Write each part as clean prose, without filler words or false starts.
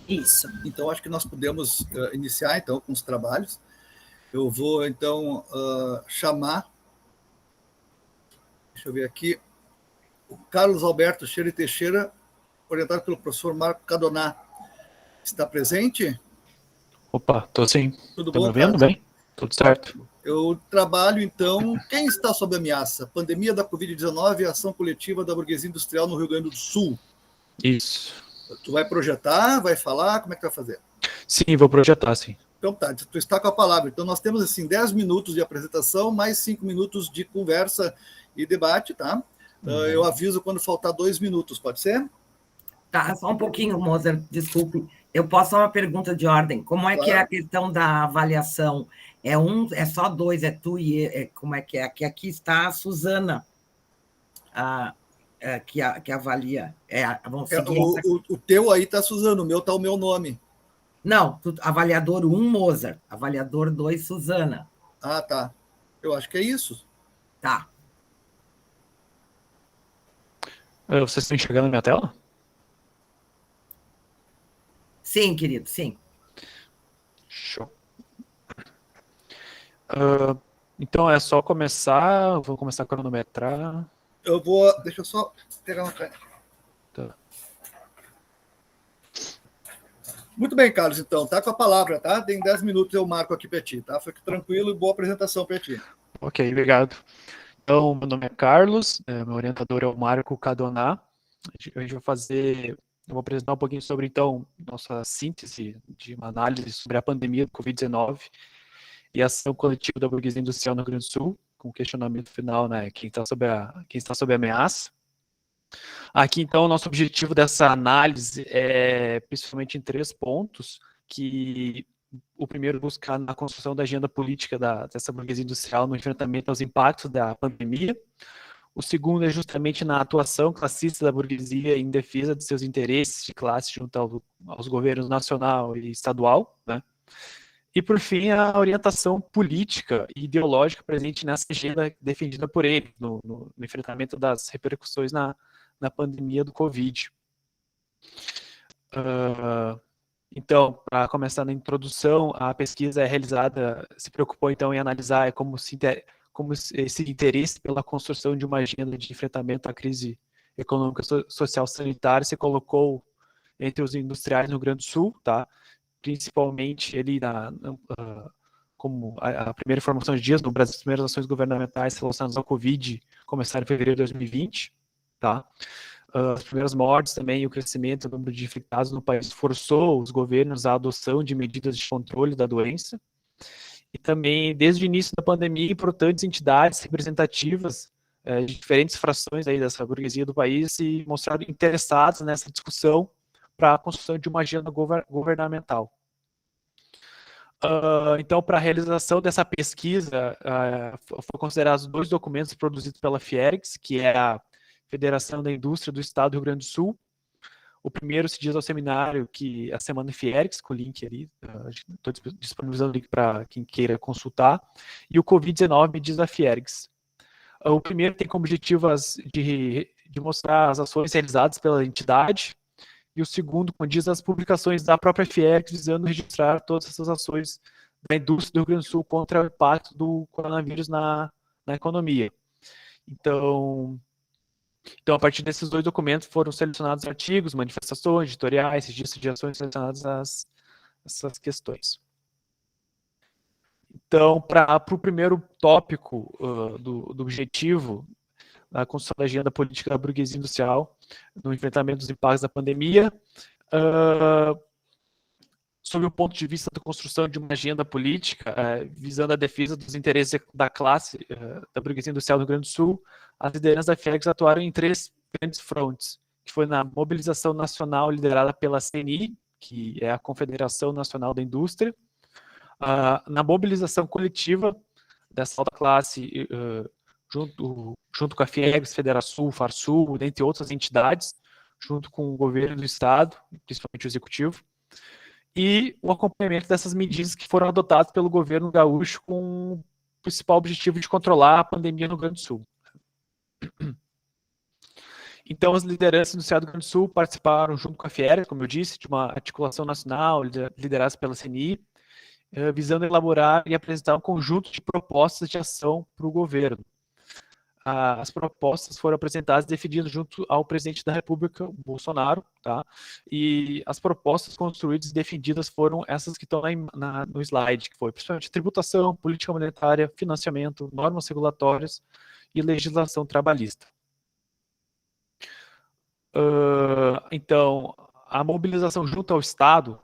Isso. Então, acho que nós podemos iniciar, então, com os trabalhos. Eu vou, então, chamar, deixa eu ver aqui, o Carlos Alberto Cheira Teixeira, orientado pelo professor Marco Cadoná. Está presente? Opa, tô sim. Tudo Tá me bom, ouvindo Carlos? bem? Tudo certo. Ótimo. Eu trabalho, então, quem está sob ameaça? Pandemia da Covid-19 e ação coletiva da burguesia industrial no Rio Grande do Sul. Isso. Tu vai projetar, vai falar, como é que tu vai fazer? Sim, vou projetar, sim. Então tá, tu está com a palavra. Então nós temos assim 10 minutos de apresentação, mais 5 minutos de conversa e debate, tá? Eu aviso quando faltar 2 minutos, pode ser? Tá, só um pouquinho, Mozart, desculpe. Eu posso fazer uma pergunta de ordem. Como é que é a questão da avaliação? É só dois, é tu e como é que é? Aqui está a Suzana, que avalia. Vamos seguir o teu aí tá Suzano, o meu tá o meu nome. Não, avaliador 1, Mozart. Avaliador 2, Suzana. Ah, tá. Eu acho que é isso. Tá. Vocês estão enxergando a minha tela? Sim, querido, sim. Show. Então é só começar, vou começar a cronometrar. Deixa eu só pegar uma caneta. Tá. Muito bem, Carlos, então, tá com a palavra, tá? Tem 10 minutos eu marco aqui para ti, tá? Fique tranquilo e boa apresentação para ti. Ok, obrigado. Então, meu nome é Carlos, meu orientador é o Marco Cadoná. Eu vou apresentar um pouquinho sobre, então, nossa síntese de uma análise sobre a pandemia do Covid-19 e a ação coletiva da burguesia industrial no Rio Grande do Sul, com o questionamento final, né, quem está sob ameaça. Aqui, então, o nosso objetivo dessa análise é principalmente em 3 pontos, que o primeiro buscar na construção da agenda política dessa burguesia industrial no enfrentamento aos impactos da pandemia. O segundo é justamente na atuação classista da burguesia em defesa de seus interesses de classe junto aos governos nacional e estadual, né? E, por fim, a orientação política e ideológica presente nessa agenda defendida por ele, no enfrentamento das repercussões na pandemia do Covid. Então, para começar na introdução, a pesquisa se preocupou então em analisar como esse interesse pela construção de uma agenda de enfrentamento à crise econômica, social, sanitária se colocou entre os industriais no Rio Grande do Sul, tá? Principalmente ele como a primeira informação de dias no Brasil, as primeiras ações governamentais relacionadas ao Covid começaram em fevereiro de 2020, tá? As primeiras mortes também e o crescimento do número de infectados no país forçou os governos à adoção de medidas de controle da doença. E também, desde o início da pandemia, importantes entidades representativas de diferentes frações aí dessa burguesia do país se mostraram interessadas nessa discussão para a construção de uma agenda governamental. Então, para a realização dessa pesquisa, foram considerados 2 documentos produzidos pela Fiergs, que é a Federação da Indústria do Estado do Rio Grande do Sul. O primeiro se diz ao seminário, que é a Semana Fiergs, com o link ali, estou disponibilizando o link para quem queira consultar, e o Covid-19 diz a Fiergs. O primeiro tem como objetivo de mostrar as ações realizadas pela entidade, e o segundo condiz as publicações da própria Fiergs, visando registrar todas essas ações da indústria do Rio Grande do Sul contra o impacto do coronavírus na economia. Então, a partir desses 2 documentos foram selecionados artigos, manifestações, editoriais, registros de ações relacionadas a essas questões. Então, para o primeiro tópico do objetivo da construção da agenda política da burguesia industrial no enfrentamento dos impactos da pandemia, sob o ponto de vista da construção de uma agenda política visando a defesa dos interesses da classe da burguesia industrial do Rio Grande do Sul, as lideranças da Fiergs atuaram em 3 grandes frontes, que foi na mobilização nacional liderada pela CNI, que é a Confederação Nacional da Indústria, na mobilização coletiva dessa alta classe, junto com a Fiergs, Federação, Farsul, dentre outras entidades, junto com o governo do Estado, principalmente o Executivo, e o acompanhamento dessas medidas que foram adotadas pelo governo gaúcho com o principal objetivo de controlar a pandemia no Rio Grande do Sul. Então, as lideranças do Estado do Rio Grande do Sul participaram, junto com a Fieres, como eu disse, de uma articulação nacional liderada pela CNI, visando elaborar e apresentar um conjunto de propostas de ação para o governo. As propostas foram apresentadas e defendidas junto ao presidente da República, Bolsonaro, tá? E as propostas construídas e defendidas foram essas que estão no slide, que foi principalmente tributação, política monetária, financiamento, normas regulatórias e legislação trabalhista. Então, a mobilização junto ao Estado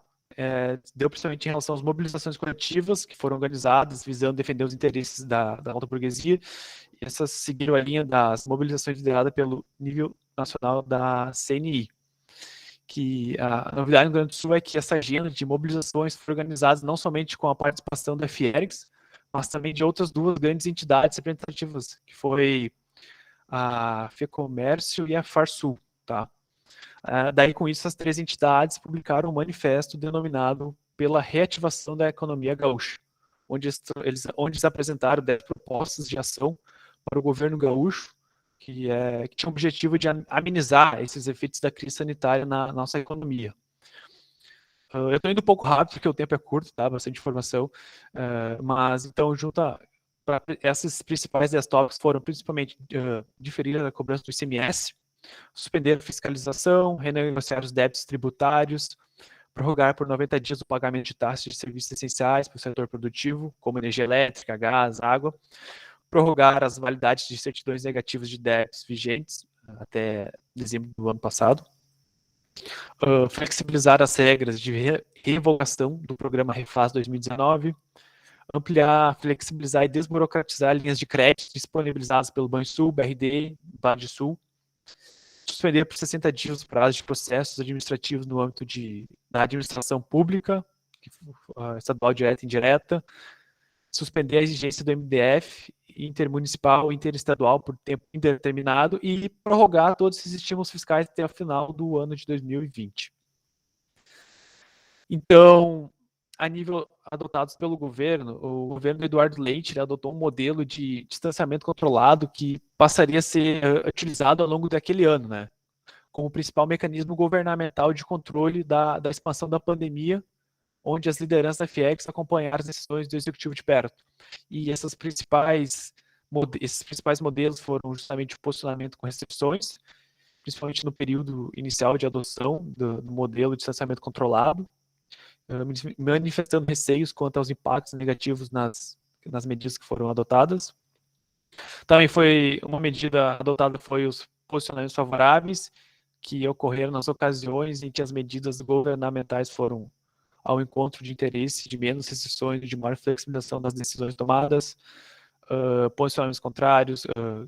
deu principalmente em relação às mobilizações coletivas que foram organizadas visando defender os interesses da alta burguesia. E essas seguiram a linha das mobilizações lideradas pelo nível nacional da CNI. Que a novidade no Rio Grande do Sul é que essa agenda de mobilizações foi organizada não somente com a participação da Fiergs, mas também de outras duas grandes entidades representativas, que foi a FEComércio e a Farsul. Tá? Daí, com isso, as três entidades publicaram um manifesto denominado pela reativação da economia gaúcha, onde eles apresentaram 10 propostas de ação para o governo gaúcho, que tinha o objetivo de amenizar esses efeitos da crise sanitária na nossa economia. Eu estou indo um pouco rápido, porque o tempo é curto, tá? Bastante informação, mas então, para esses principais 10 tópicos foram principalmente diferir a cobrança do ICMS, suspender a fiscalização, renegociar os débitos tributários, prorrogar por 90 dias o pagamento de taxas de serviços essenciais para o setor produtivo, como energia elétrica, gás, água, prorrogar as validades de certidões negativas de débitos vigentes até dezembro do ano passado, flexibilizar as regras de revogação do programa Refaz 2019, ampliar, flexibilizar e desburocratizar linhas de crédito disponibilizadas pelo Banrisul, BRD, Banrisul, suspender por 60 dias os prazos de processos administrativos no âmbito da administração pública, estadual direta e indireta, suspender a exigência do MDF intermunicipal e interestadual por tempo indeterminado e prorrogar todos esses estímulos fiscais até o final do ano de 2020. Então, a nível adotados pelo governo, o governo do Eduardo Leite adotou um modelo de distanciamento controlado que passaria a ser utilizado ao longo daquele ano, né? Como principal mecanismo governamental de controle da expansão da pandemia, onde as lideranças da FIEX acompanharam as decisões do executivo de perto. E esses principais modelos foram justamente o posicionamento com restrições, principalmente no período inicial de adoção do modelo de distanciamento controlado, manifestando receios quanto aos impactos negativos nas medidas que foram adotadas. Também foi uma medida adotada foi os posicionamentos favoráveis, que ocorreram nas ocasiões em que as medidas governamentais foram ao encontro de interesse de menos restrições e de maior flexibilização das decisões tomadas, posicionamentos contrários,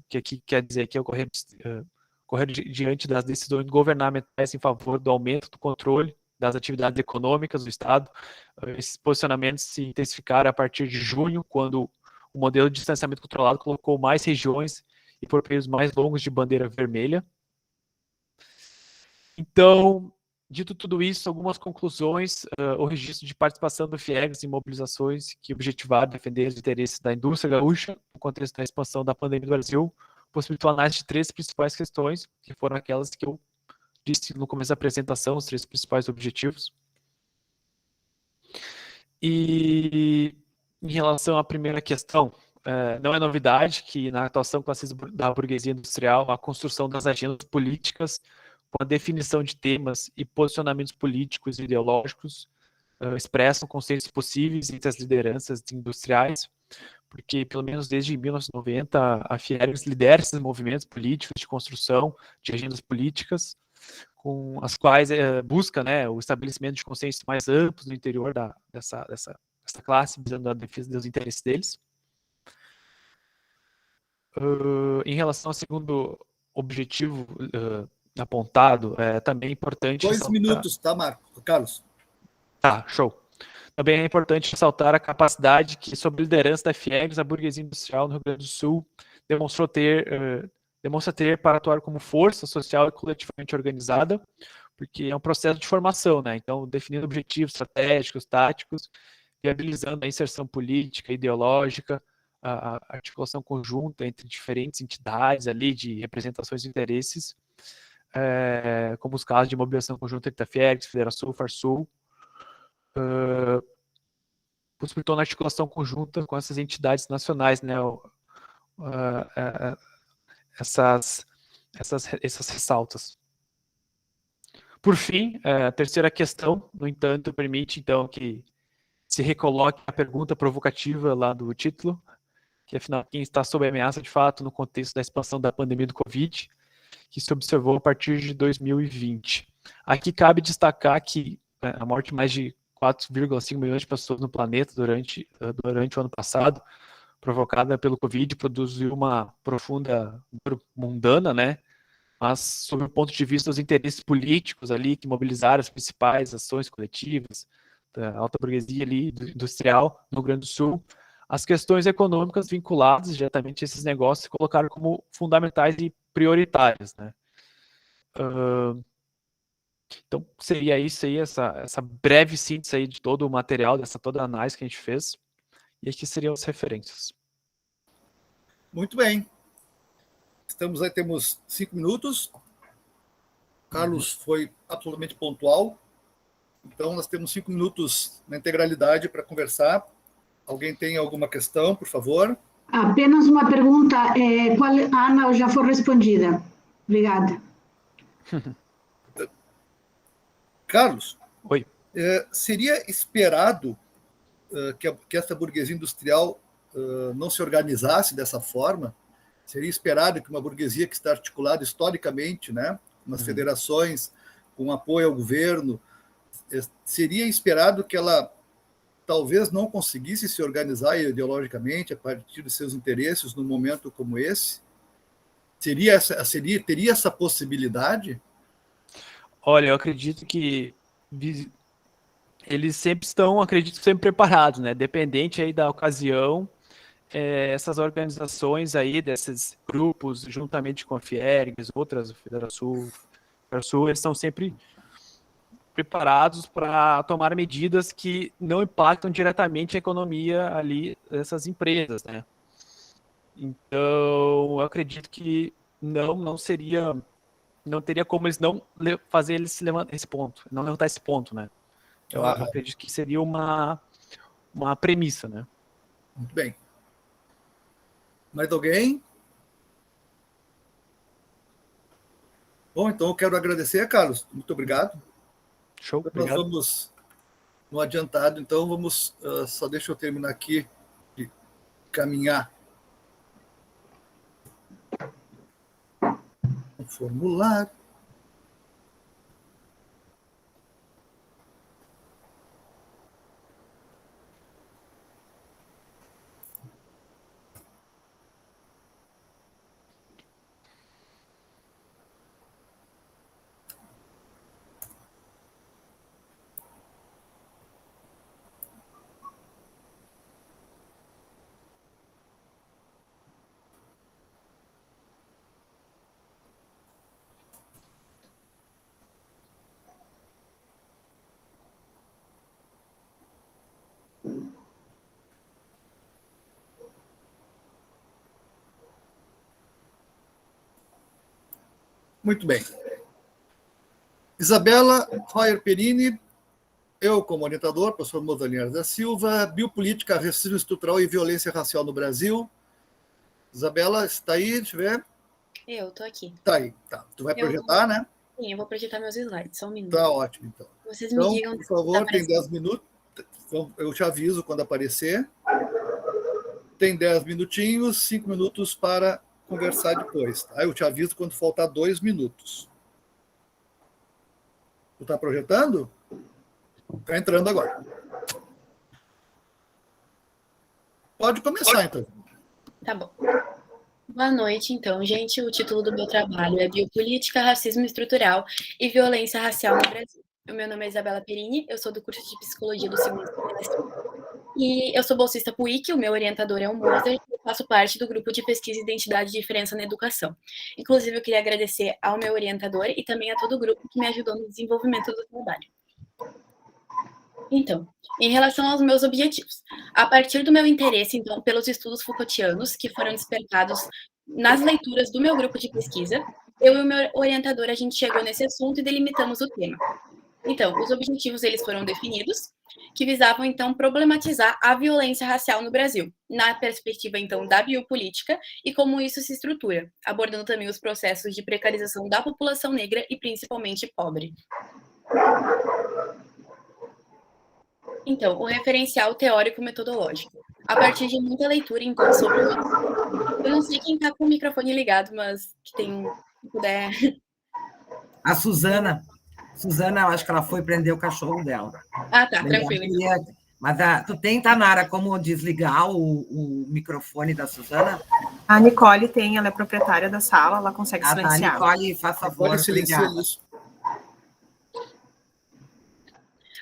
que aqui quer dizer que ocorreram diante das decisões governamentais em favor do aumento do controle das atividades econômicas do Estado. Esses posicionamentos se intensificaram a partir de junho, quando o modelo de distanciamento controlado colocou mais regiões e por períodos mais longos de bandeira vermelha. Então, dito tudo isso, algumas conclusões: o registro de participação do FIEGS em mobilizações que objetivaram defender os interesses da indústria gaúcha no contexto da expansão da pandemia do Brasil possibilitou a análise de 3 principais questões, que foram aquelas que eu disse no começo da apresentação, os 3 principais objetivos. E em relação à primeira questão, não é novidade que na atuação classista da burguesia industrial, a construção das agendas políticas com a definição de temas e posicionamentos políticos e ideológicos expressam consensos possíveis entre as lideranças industriais, porque pelo menos desde 1990 a Fiergs lidera esses movimentos políticos de construção de agendas políticas, com as quais busca, né, o estabelecimento de consensos mais amplos no interior dessa classe, visando a defesa dos interesses deles. Em relação ao segundo objetivo apontado, também é importante... 2 minutos, tá, Carlos? Tá, show. Também é importante ressaltar a capacidade que, sob a liderança da FIEGS, a burguesia industrial no Rio Grande do Sul demonstra ter para atuar como força social e coletivamente organizada, porque é um processo de formação, né? Então, definindo objetivos estratégicos, táticos, viabilizando a inserção política, ideológica, a articulação conjunta entre diferentes entidades ali de representações de interesses, como os casos de mobilização conjunta entre a Fiergs, Federação, Farsul, possibilitou na articulação conjunta com essas entidades nacionais, né, essas ressaltas. Por fim, a terceira questão, no entanto, permite, então, que se recoloque a pergunta provocativa lá do título, que, afinal, quem está sob ameaça, de fato, no contexto da expansão da pandemia do Covid, que se observou a partir de 2020. Aqui cabe destacar que a morte de mais de 4,5 milhões de pessoas no planeta durante o ano passado, provocada pelo Covid, produziu uma profunda dor mundana, né? Mas, sob o ponto de vista dos interesses políticos ali, que mobilizaram as principais ações coletivas da alta burguesia ali, industrial, no Rio Grande do Sul, as questões econômicas vinculadas diretamente a esses negócios se colocaram como fundamentais e prioritárias, né? Então, seria isso aí, essa breve síntese aí de todo o material, dessa toda a análise que a gente fez, e aqui seriam as referências. Muito bem. Temos 5 minutos. Carlos foi absolutamente pontual. Então, nós temos 5 minutos na integralidade para conversar. Alguém tem alguma questão, por favor? Apenas uma pergunta. Ana, já foi respondida. Obrigada. Carlos? Oi. Seria esperado que essa burguesia industrial não se organizasse dessa forma? Seria esperado que uma burguesia que está articulada historicamente, né, nas federações, com apoio ao governo, seria esperado que ela talvez não conseguisse se organizar ideologicamente a partir de seus interesses num momento como esse? Teria essa possibilidade? Olha, eu acredito que eles sempre estão, sempre preparados, né? Dependente aí da ocasião, essas organizações aí, desses grupos, juntamente com a Fiergs, outras, Federação, eles estão sempre preparados para tomar medidas que não impactam diretamente a economia ali dessas empresas, né? Então, eu acredito que não teria como eles não fazer eles se levantar esse ponto, não levantar esse ponto, né? Eu acredito que seria uma premissa, né? Muito bem. Mais alguém? Bom, então eu quero agradecer, Carlos. Muito obrigado. Show, obrigado. Nós vamos no adiantado, então vamos... só deixa eu terminar aqui de caminhar o formulário. Muito bem. Isabela Royer Perini, eu como orientador, professor Mozart da Silva, Biopolítica, Racismo Estrutural e Violência Racial no Brasil. Isabela, está aí? Deixa eu ver. Eu estou aqui. Está aí, tá. Tu vai projetar, né? Sim, eu vou projetar meus slides, só um minuto. Tá ótimo, então. Vocês me digam... Por favor, tem 10 minutos. Eu te aviso quando aparecer. Tem 10 minutinhos, 5 minutos para conversar depois. Tá? Eu te aviso quando faltar 2 minutos. Tu está projetando? Está entrando agora. Pode começar, então. Tá bom. Boa noite, então, gente. O título do meu trabalho é Biopolítica, Racismo Estrutural e Violência Racial no Brasil. O meu nome é Isabela Perini, eu sou do curso de Psicologia do segundo semestre. E eu sou bolsista PUIC, o meu orientador é o Mozart, e eu faço parte do grupo de pesquisa Identidade e Diferença na Educação. Inclusive, eu queria agradecer ao meu orientador e também a todo o grupo que me ajudou no desenvolvimento do trabalho. Então, em relação aos meus objetivos, a partir do meu interesse, então, pelos estudos Foucaultianos, que foram despertados nas leituras do meu grupo de pesquisa, eu e o meu orientador, a gente chegou nesse assunto e delimitamos o tema. Então, os objetivos eles foram definidos, que visavam, então, problematizar a violência racial no Brasil, na perspectiva, então, da biopolítica e como isso se estrutura, abordando também os processos de precarização da população negra e principalmente pobre. Então, o referencial teórico-metodológico. A partir de muita leitura, então, sobre... Eu não sei quem está com o microfone ligado, mas que tem... Se puder... A Suzana, eu acho que ela foi prender o cachorro dela. Ah, tá, tranquilo. Mas tu tem, Tanara, como desligar o microfone da Suzana? A Nicole tem, ela é proprietária da sala, ela consegue silenciar. Tá, Nicole, faz favor. Nicole, silencia isso.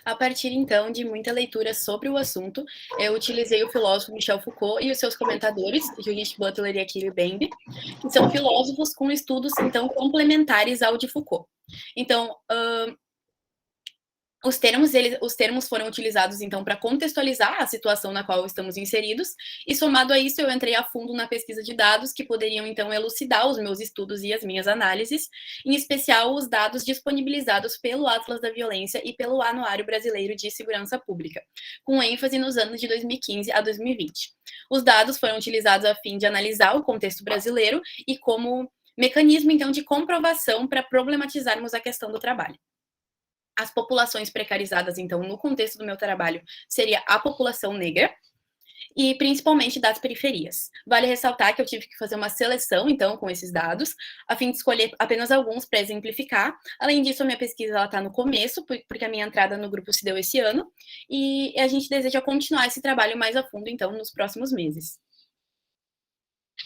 A partir, então, de muita leitura sobre o assunto, eu utilizei o filósofo Michel Foucault e os seus comentadores, Judith Butler e Achille Mbembe, que são filósofos com estudos, então, complementares ao de Foucault. Então, os termos foram utilizados, então, para contextualizar a situação na qual estamos inseridos, e somado a isso, eu entrei a fundo na pesquisa de dados que poderiam, então, elucidar os meus estudos e as minhas análises, em especial os dados disponibilizados pelo Atlas da Violência e pelo Anuário Brasileiro de Segurança Pública, com ênfase nos anos de 2015 a 2020. Os dados foram utilizados a fim de analisar o contexto brasileiro e como mecanismo, então, de comprovação para problematizarmos a questão do trabalho. As populações precarizadas, então, no contexto do meu trabalho, seria a população negra, e principalmente das periferias. Vale ressaltar que eu tive que fazer uma seleção, então, com esses dados, a fim de escolher apenas alguns para exemplificar. Além disso, a minha pesquisa está no começo, porque a minha entrada no grupo se deu esse ano, e a gente deseja continuar esse trabalho mais a fundo, então, nos próximos meses.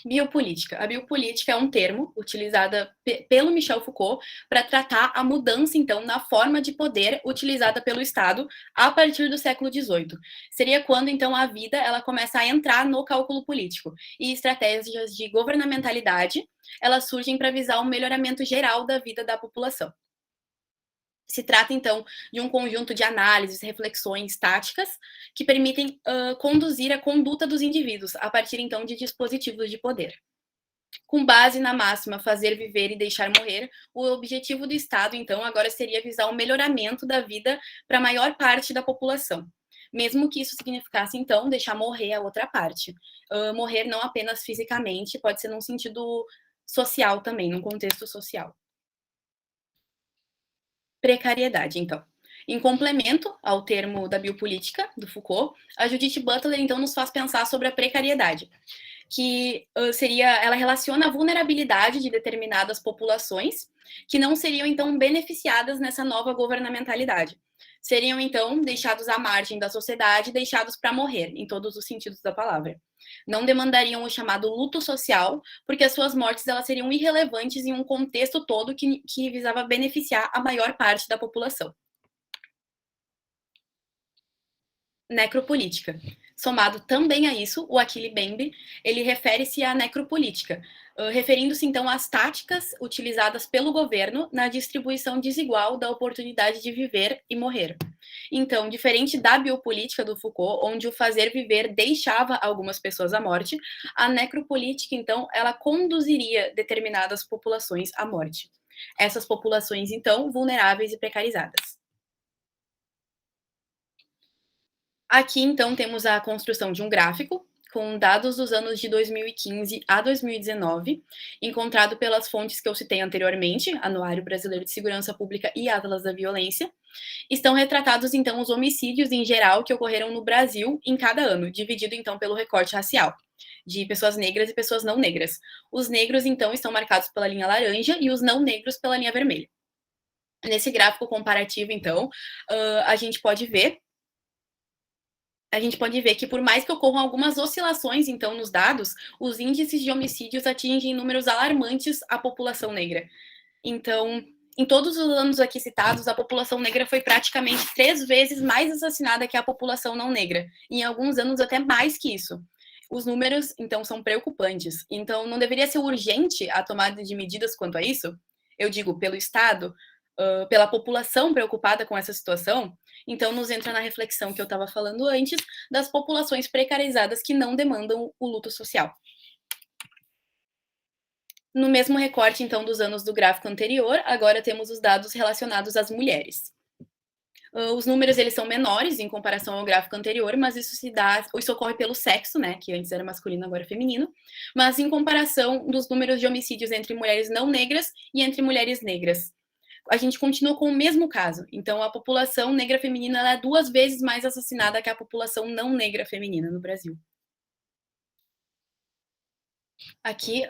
Biopolítica. A biopolítica é um termo utilizado pelo Michel Foucault para tratar a mudança, então, na forma de poder utilizada pelo Estado a partir do século XVIII. Seria quando, então, a vida ela começa a entrar no cálculo político. E estratégias de governamentalidade, elas surgem para visar o melhoramento geral da vida da população. Se trata, então, de um conjunto de análises, reflexões, táticas, que permitem conduzir a conduta dos indivíduos, a partir, então, de dispositivos de poder. Com base na máxima fazer viver e deixar morrer, o objetivo do Estado, então, agora seria visar o melhoramento da vida para a maior parte da população. Mesmo que isso significasse, então, deixar morrer a outra parte. Morrer não apenas fisicamente, pode ser num sentido social também, num contexto social. Precariedade, então. Em complemento ao termo da biopolítica, do Foucault, a Judith Butler, então, nos faz pensar sobre a precariedade, que ela relaciona a vulnerabilidade de determinadas populações que não seriam, então, beneficiadas nessa nova governamentalidade. Seriam, então, deixados à margem da sociedade, deixados para morrer, em todos os sentidos da palavra. Não demandariam o chamado luto social, porque as suas mortes elas seriam irrelevantes em um contexto todo que visava beneficiar a maior parte da população. Necropolítica. Somado também a isso, o Achille Mbembe, ele refere-se à necropolítica, referindo-se, então, às táticas utilizadas pelo governo na distribuição desigual da oportunidade de viver e morrer. Então, diferente da biopolítica do Foucault, onde o fazer viver deixava algumas pessoas à morte, a necropolítica, então, ela conduziria determinadas populações à morte. Essas populações, então, vulneráveis e precarizadas. Aqui, então, temos a construção de um gráfico com dados dos anos de 2015 a 2019, encontrado pelas fontes que eu citei anteriormente, Anuário Brasileiro de Segurança Pública e Atlas da Violência. Estão retratados, então, os homicídios em geral que ocorreram no Brasil em cada ano, dividido, então, pelo recorte racial, de pessoas negras e pessoas não negras. Os negros, então, estão marcados pela linha laranja e os não negros pela linha vermelha. Nesse gráfico comparativo, então, a gente pode ver que, por mais que ocorram algumas oscilações, então, nos dados, os índices de homicídios atingem números alarmantes à população negra. Então, em todos os anos aqui citados, a população negra foi praticamente 3 vezes mais assassinada que a população não negra. E em alguns anos, até mais que isso. Os números, então, são preocupantes. Então, não deveria ser urgente a tomada de medidas quanto a isso? Eu digo, pelo Estado, pela população preocupada com essa situação. Então, nos entra na reflexão que eu estava falando antes, das populações precarizadas que não demandam o luto social. No mesmo recorte, então, dos anos do gráfico anterior, agora temos os dados relacionados às mulheres. Os números, eles são menores em comparação ao gráfico anterior, mas isso ocorre pelo sexo, né, que antes era masculino, agora é feminino, mas em comparação dos números de homicídios entre mulheres não negras e entre mulheres negras. A gente continua com o mesmo caso. Então, a população negra feminina ela é 2 vezes mais assassinada que a população não negra feminina no Brasil. Aqui,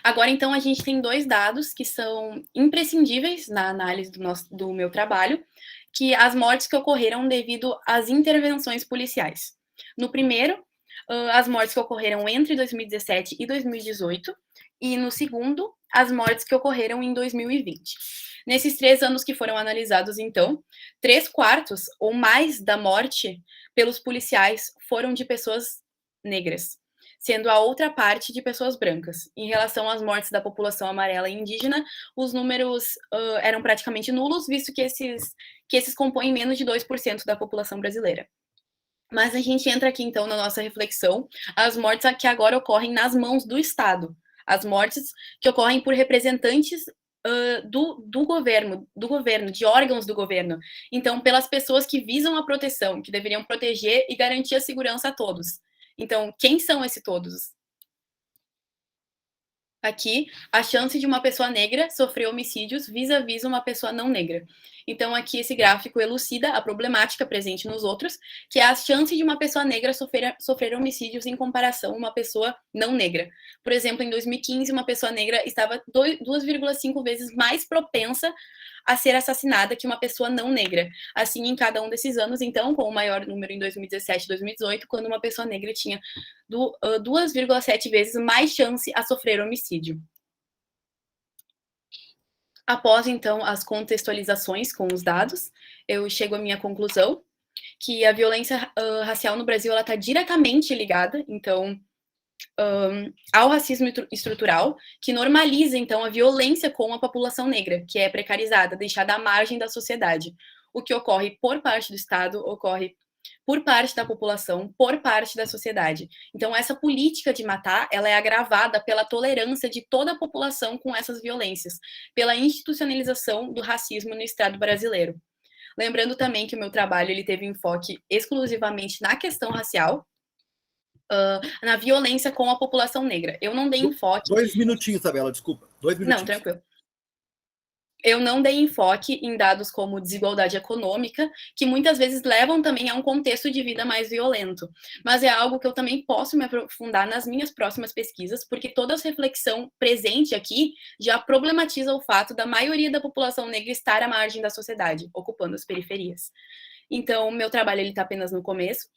agora, então, a gente tem 2 dados que são imprescindíveis na análise do meu trabalho, que as mortes que ocorreram devido às intervenções policiais. No primeiro, as mortes que ocorreram entre 2017 e 2018, e no segundo, as mortes que ocorreram em 2020. Nesses 3 anos que foram analisados, então, 3/4 ou mais da morte pelos policiais foram de pessoas negras, sendo a outra parte de pessoas brancas. Em relação às mortes da população amarela e indígena, os números eram praticamente nulos, visto que esses compõem menos de 2% da população brasileira. Mas a gente entra aqui, então, na nossa reflexão, as mortes que agora ocorrem nas mãos do Estado, as mortes que ocorrem por representantes do governo, de órgãos do governo. Então, pelas pessoas que visam a proteção, que deveriam proteger e garantir a segurança a todos. Então, quem são esses todos? Aqui, a chance de uma pessoa negra sofrer homicídios vis-à-vis uma pessoa não negra. Então, aqui esse gráfico elucida a problemática presente nos outros, que é a chance de uma pessoa negra sofrer homicídios em comparação a uma pessoa não negra. Por exemplo, em 2015, uma pessoa negra estava 2,5 vezes mais propensa a ser assassinada que uma pessoa não negra. Assim, em cada um desses anos, então, com o maior número em 2017 e 2018, quando uma pessoa negra tinha 2,7 vezes mais chance a sofrer homicídio. Após, então, as contextualizações com os dados, eu chego à minha conclusão, que a violência racial no Brasil está diretamente ligada, então, ao racismo estrutural, que normaliza, então, a violência com a população negra, que é precarizada, deixada à margem da sociedade. O que ocorre por parte do Estado, ocorre por parte da população, por parte da sociedade. Então, essa política de matar, ela é agravada pela tolerância de toda a população com essas violências, pela institucionalização do racismo no Estado brasileiro. Lembrando também que o meu trabalho ele teve enfoque exclusivamente na questão racial, na violência com a população negra. Eu não dei enfoque... 2 minutinhos, Isabela, desculpa. 2 minutinhos. Não, tranquilo. Eu não dei enfoque em dados como desigualdade econômica, que muitas vezes levam também a um contexto de vida mais violento. Mas é algo que eu também posso me aprofundar nas minhas próximas pesquisas, porque toda essa reflexão presente aqui já problematiza o fato da maioria da população negra estar à margem da sociedade, ocupando as periferias. Então, meu trabalho está apenas no começo.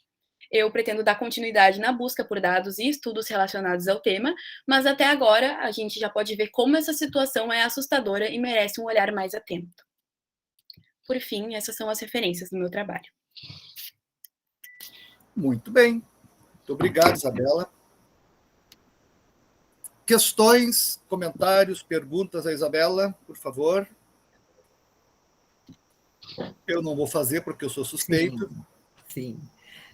Eu pretendo dar continuidade na busca por dados e estudos relacionados ao tema, mas até agora a gente já pode ver como essa situação é assustadora e merece um olhar mais atento. Por fim, essas são as referências do meu trabalho. Muito bem. Muito obrigado, Isabela. Questões, comentários, perguntas a Isabela, por favor. Eu não vou fazer porque eu sou suspeito. Sim.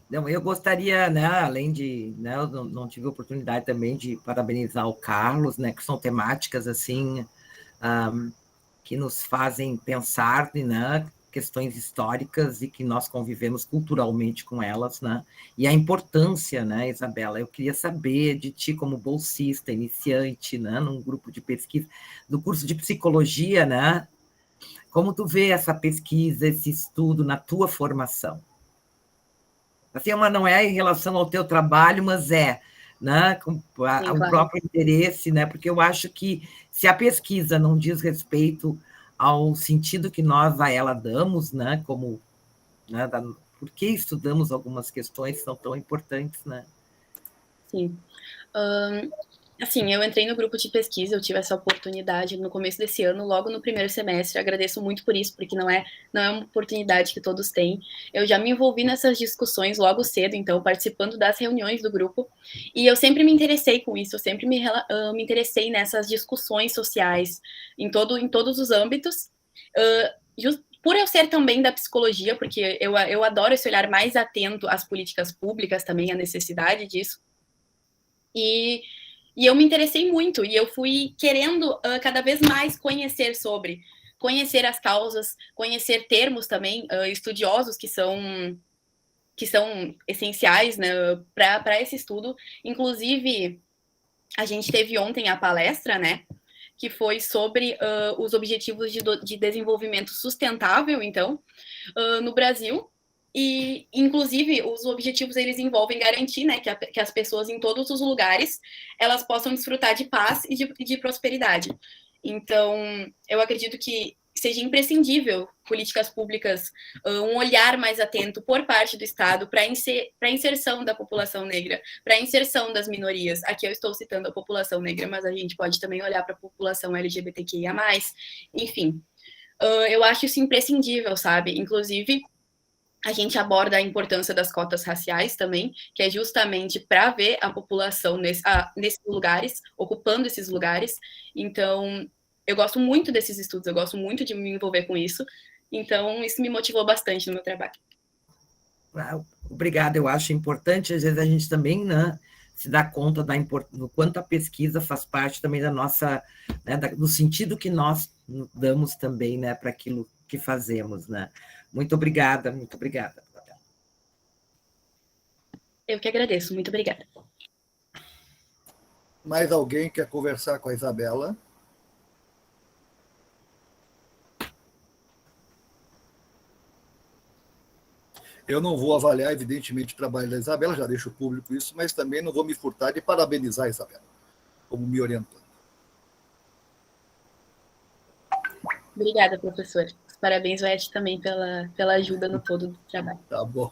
Não, eu gostaria, né, além de, né, eu não tive a oportunidade também de parabenizar o Carlos, né, que são temáticas assim que nos fazem pensar, né, questões históricas e que nós convivemos culturalmente com elas, né, e a importância, né, Isabela, eu queria saber de ti como bolsista, iniciante, né, num grupo de pesquisa do curso de psicologia, né, como tu vê essa pesquisa, esse estudo na tua formação? Assim, não é em relação ao teu trabalho, mas né, com claro. O próprio interesse, né, porque eu acho que se a pesquisa não diz respeito ao sentido que nós a ela damos, né, como, né, por que estudamos algumas questões que são tão importantes, né? Sim. Assim, eu entrei no grupo de pesquisa, eu tive essa oportunidade no começo desse ano, logo no primeiro semestre, agradeço muito por isso, porque não é uma oportunidade que todos têm. Eu já me envolvi nessas discussões logo cedo, então, participando das reuniões do grupo, e eu sempre me interessei com isso, eu sempre me interessei nessas discussões sociais, em todos os âmbitos, por eu ser também da psicologia, porque eu adoro esse olhar mais atento às políticas públicas também, à necessidade disso, E eu me interessei muito, e eu fui querendo cada vez mais conhecer as causas, conhecer termos também estudiosos que são essenciais, né, para esse estudo. Inclusive, a gente teve ontem a palestra, né, que foi sobre os objetivos de desenvolvimento sustentável, então, no Brasil. E, inclusive, os objetivos, eles envolvem garantir, né, que as pessoas em todos os lugares, elas possam desfrutar de paz e de prosperidade. Então, eu acredito que seja imprescindível políticas públicas, um olhar mais atento por parte do Estado para a inserção da população negra, para a inserção das minorias. Aqui eu estou citando a população negra, mas a gente pode também olhar para a população LGBTQIA+. Enfim, eu acho isso imprescindível, sabe? Inclusive, a gente aborda a importância das cotas raciais também, que é justamente para ver a população nesses lugares, ocupando esses lugares. Então, eu gosto muito desses estudos, eu gosto muito de me envolver com isso. Então, isso me motivou bastante no meu trabalho. Obrigada, eu acho importante, às vezes a gente também, né, se dá conta do quanto a pesquisa faz parte também da nossa, né, do sentido que nós damos também, né, para aquilo que fazemos, né. Muito obrigada, muito obrigada. Eu que agradeço, muito obrigada. Mais alguém quer conversar com a Isabela? Eu não vou avaliar, evidentemente, o trabalho da Isabela, já deixo público isso, mas também não vou me furtar de parabenizar a Isabela, como me orientando. Obrigada, professor. Parabéns, Wet, também pela ajuda no todo do trabalho. Tá bom.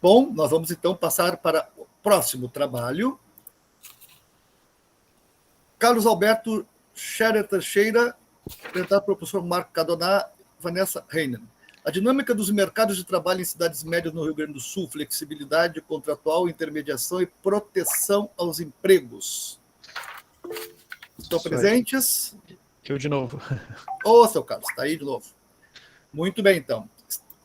Bom, nós vamos então passar para o próximo trabalho. Carlos Alberto Scherer Teixeira, apresentado pelo professor Marco Cadonat, Vanessa Heinen. A dinâmica dos mercados de trabalho em cidades médias no Rio Grande do Sul, flexibilidade contratual, intermediação e proteção aos empregos. Estão presentes? Eu de novo. Ô, seu Carlos, está aí de novo. Muito bem, então.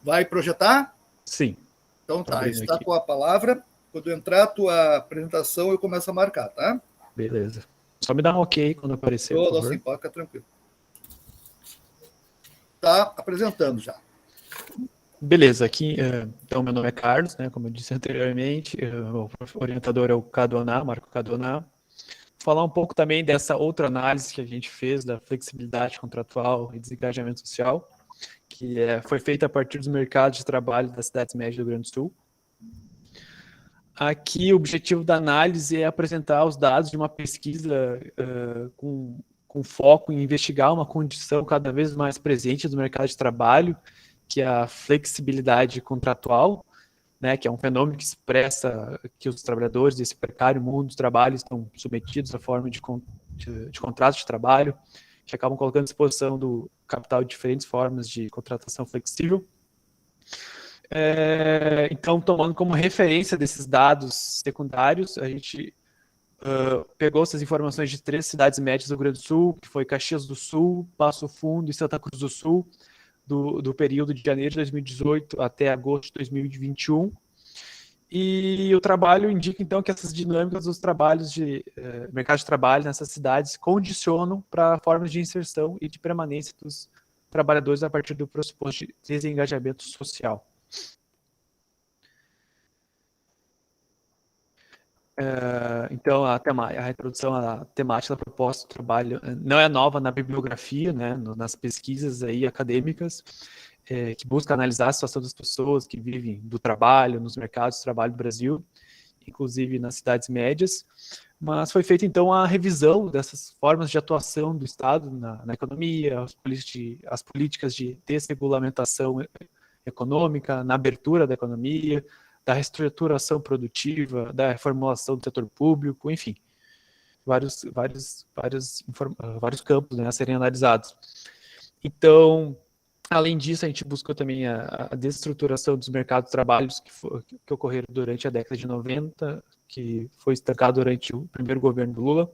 Vai projetar? Sim. Então tá, está aqui com a palavra. Quando entrar a tua apresentação, eu começo a marcar, tá? Beleza. Só me dá um ok quando aparecer, por favor. Sim, pode ficar tranquilo. Tá apresentando já. Beleza, aqui, então, meu nome é Carlos, né, como eu disse anteriormente, o orientador é o Cadonat, Marco Cadonat. Vou falar um pouco também dessa outra análise que a gente fez da flexibilidade contratual e desengajamento social, que foi feita a partir dos mercados de trabalho das cidades médias do Rio Grande do Sul. Aqui, o objetivo da análise é apresentar os dados de uma pesquisa com foco em investigar uma condição cada vez mais presente do mercado de trabalho, que é a flexibilidade contratual, né, que é um fenômeno que expressa que os trabalhadores desse precário mundo do trabalho estão submetidos à forma de contratos de trabalho, que acabam colocando à disposição do capital de diferentes formas de contratação flexível. Então, tomando como referência desses dados secundários, a gente pegou essas informações de 3 cidades médias do Rio Grande do Sul, que foi Caxias do Sul, Passo Fundo e Santa Cruz do Sul, do período de janeiro de 2018 até agosto de 2021. E o trabalho indica, então, que essas dinâmicas dos trabalhos de mercado de trabalho nessas cidades condicionam para formas de inserção e de permanência dos trabalhadores a partir do pressuposto de desengajamento social. Então, a introdução à temática da proposta do trabalho não é nova na bibliografia, né, nas pesquisas aí acadêmicas, que busca analisar a situação das pessoas que vivem do trabalho, nos mercados de trabalho do Brasil, inclusive nas cidades médias, mas foi feita então a revisão dessas formas de atuação do Estado na economia, as políticas de desregulamentação econômica, na abertura da economia, da reestruturação produtiva, da reformulação do setor público, enfim, vários campos, né, a serem analisados. Então, além disso, a gente buscou também a desestruturação dos mercados de trabalho que ocorreram durante a década de 90, que foi estancado durante o primeiro governo do Lula,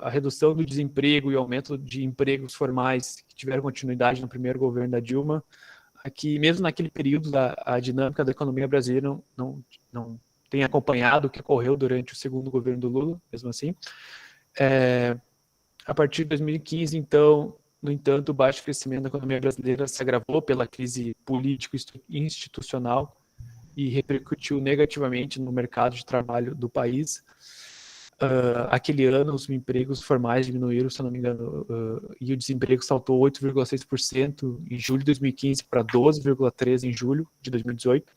a redução do desemprego e o aumento de empregos formais que tiveram continuidade no primeiro governo da Dilma. Aqui, mesmo naquele período, a dinâmica da economia brasileira não tem acompanhado o que ocorreu durante o segundo governo do Lula, mesmo assim. A partir de 2015, então, no entanto, o baixo crescimento da economia brasileira se agravou pela crise político-institucional e repercutiu negativamente no mercado de trabalho do país. Aquele ano, os empregos formais diminuíram, se não me engano, e o desemprego saltou 8,6% em julho de 2015 para 12,3% em julho de 2018.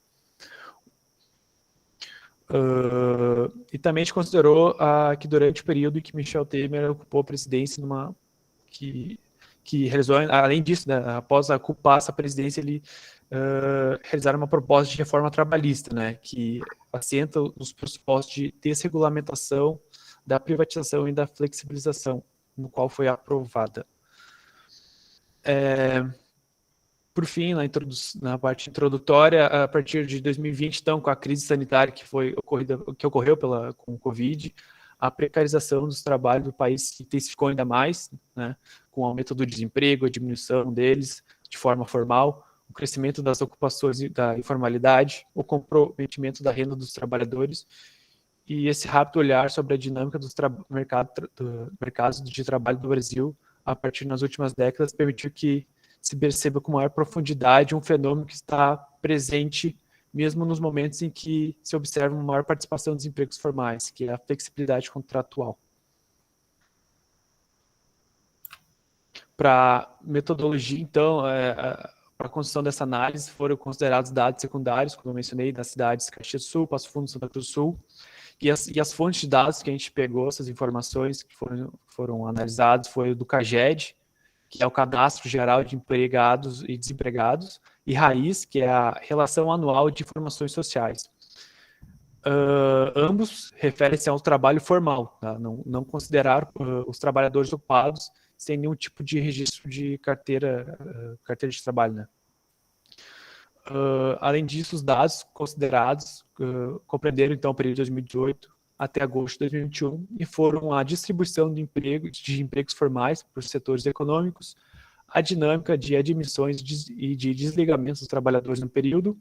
E também a gente considerou que durante o período em que Michel Temer ocupou a presidência, que realizou, além disso, né, após ocupar essa presidência, ele realizaram uma proposta de reforma trabalhista, né, que assenta os pressupostos de desregulamentação, da privatização e da flexibilização, no qual foi aprovada. Por fim, na parte introdutória, a partir de 2020, então, com a crise sanitária que ocorreu com o Covid, a precarização dos trabalhos do país se intensificou ainda mais, né, com o aumento do desemprego, a diminuição deles de forma formal, o crescimento das ocupações e da informalidade, o comprometimento da renda dos trabalhadores e esse rápido olhar sobre a dinâmica dos mercados de trabalho do Brasil a partir das últimas décadas permitiu que se perceba com maior profundidade um fenômeno que está presente mesmo nos momentos em que se observa uma maior participação dos empregos formais, que é a flexibilidade contratual. Para metodologia, então, para a construção dessa análise, foram considerados dados secundários, como eu mencionei, das cidades Caxias do Sul, Passo Fundo, Santa Cruz do Sul, e as fontes de dados que a gente pegou, essas informações que foram analisadas, foi do CAGED, que é o Cadastro Geral de Empregados e Desempregados, e RAIZ, que é a Relação Anual de Informações Sociais. Ambos referem-se ao trabalho formal, tá? Não considerar os trabalhadores ocupados sem nenhum tipo de registro de carteira de trabalho, né? Além disso, os dados considerados compreenderam, então, o período de 2018 até agosto de 2021 e foram a distribuição de empregos formais por setores econômicos, a dinâmica de admissões e de desligamentos dos trabalhadores no período,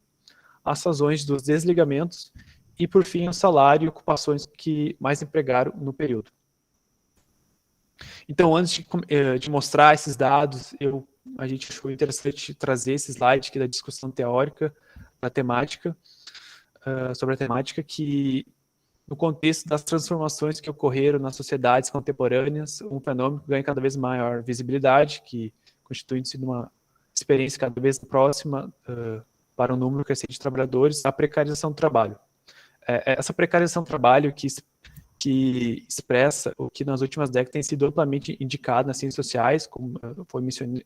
as razões dos desligamentos e, por fim, o salário e ocupações que mais empregaram no período. Então, antes de mostrar esses dados, a gente achou interessante trazer esse slide aqui da discussão teórica da temática, sobre a temática que, no contexto das transformações que ocorreram nas sociedades contemporâneas, um fenômeno que ganha cada vez maior visibilidade, que constitui-se numa experiência cada vez próxima para um número crescente de trabalhadores, a precarização do trabalho. Essa precarização do trabalho que expressa o que nas últimas décadas tem sido amplamente indicado nas ciências sociais, como foi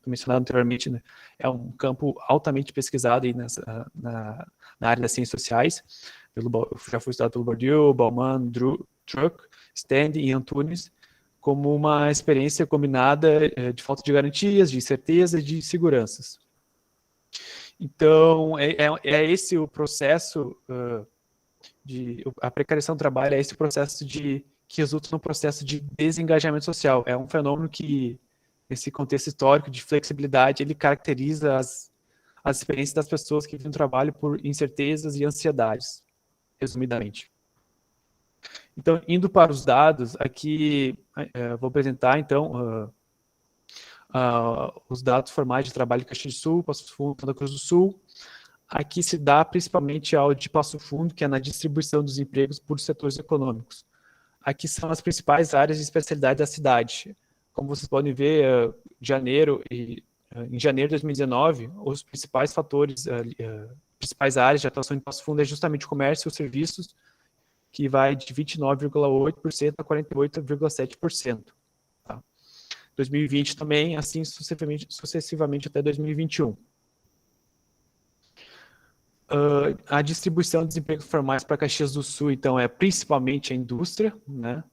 mencionado anteriormente, né? É um campo altamente pesquisado aí na área das ciências sociais, já foi estudado pelo Bourdieu, Bauman, Druck, Stande e Antunes, como uma experiência combinada de falta de garantias, de incerteza e de seguranças. Então, é esse o processo a precarização do trabalho, é esse processo que resulta no processo de desengajamento social. É um fenômeno que, nesse contexto histórico de flexibilidade, ele caracteriza as experiências das pessoas que vivem no trabalho por incertezas e ansiedades, resumidamente. Então, indo para os dados, aqui vou apresentar, então, os dados formais de trabalho de Caxias do Sul, Passo Fundo, Santa Cruz do Sul. Aqui se dá principalmente ao de Passo Fundo, que é na distribuição dos empregos por setores econômicos. Aqui são as principais áreas de especialidade da cidade. Como vocês podem ver, em janeiro de 2019, os principais fatores, principais áreas de atuação em Passo Fundo é justamente o comércio e os serviços, que vai de 29,8% a 48,7%. Tá? 2020 também, assim sucessivamente até 2021. A distribuição de empregos formais para Caxias do Sul, então, é principalmente a indústria, né?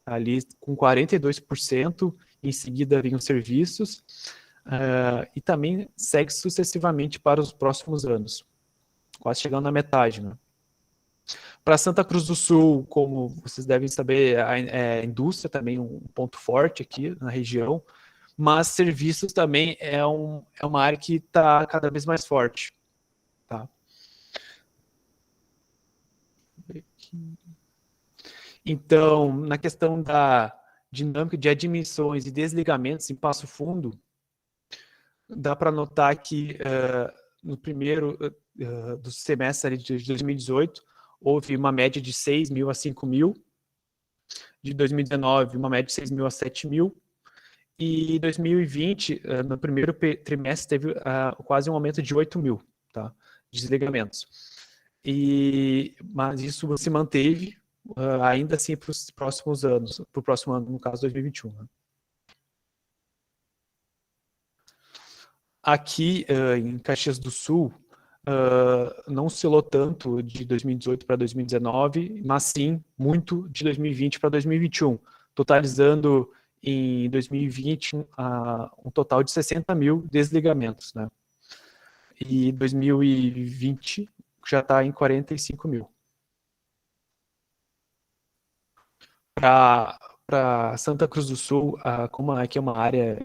Ali com 42%, em seguida vem os serviços, e também segue sucessivamente para os próximos anos, quase chegando na metade, né? Para Santa Cruz do Sul, como vocês devem saber, a indústria também é um ponto forte aqui na região, mas serviços também é uma área que está cada vez mais forte. Tá? Então, na questão da dinâmica de admissões e desligamentos em Passo Fundo, dá para notar que no primeiro do semestre de 2018, houve uma média de 6 mil a 5 mil, de 2019, uma média de 6 mil a 7 mil, e 2020, no primeiro trimestre, teve quase um aumento de 8 mil, tá, de desligamentos. Mas isso se manteve ainda assim para os próximos anos, para o próximo ano, no caso 2021. Né? Aqui em Caxias do Sul, não oscilou tanto de 2018 para 2019, mas sim muito de 2020 para 2021, totalizando em 2020 um total de 60 mil desligamentos. Né? E 2020 já está em 45 mil. Para Santa Cruz do Sul, como aqui é uma área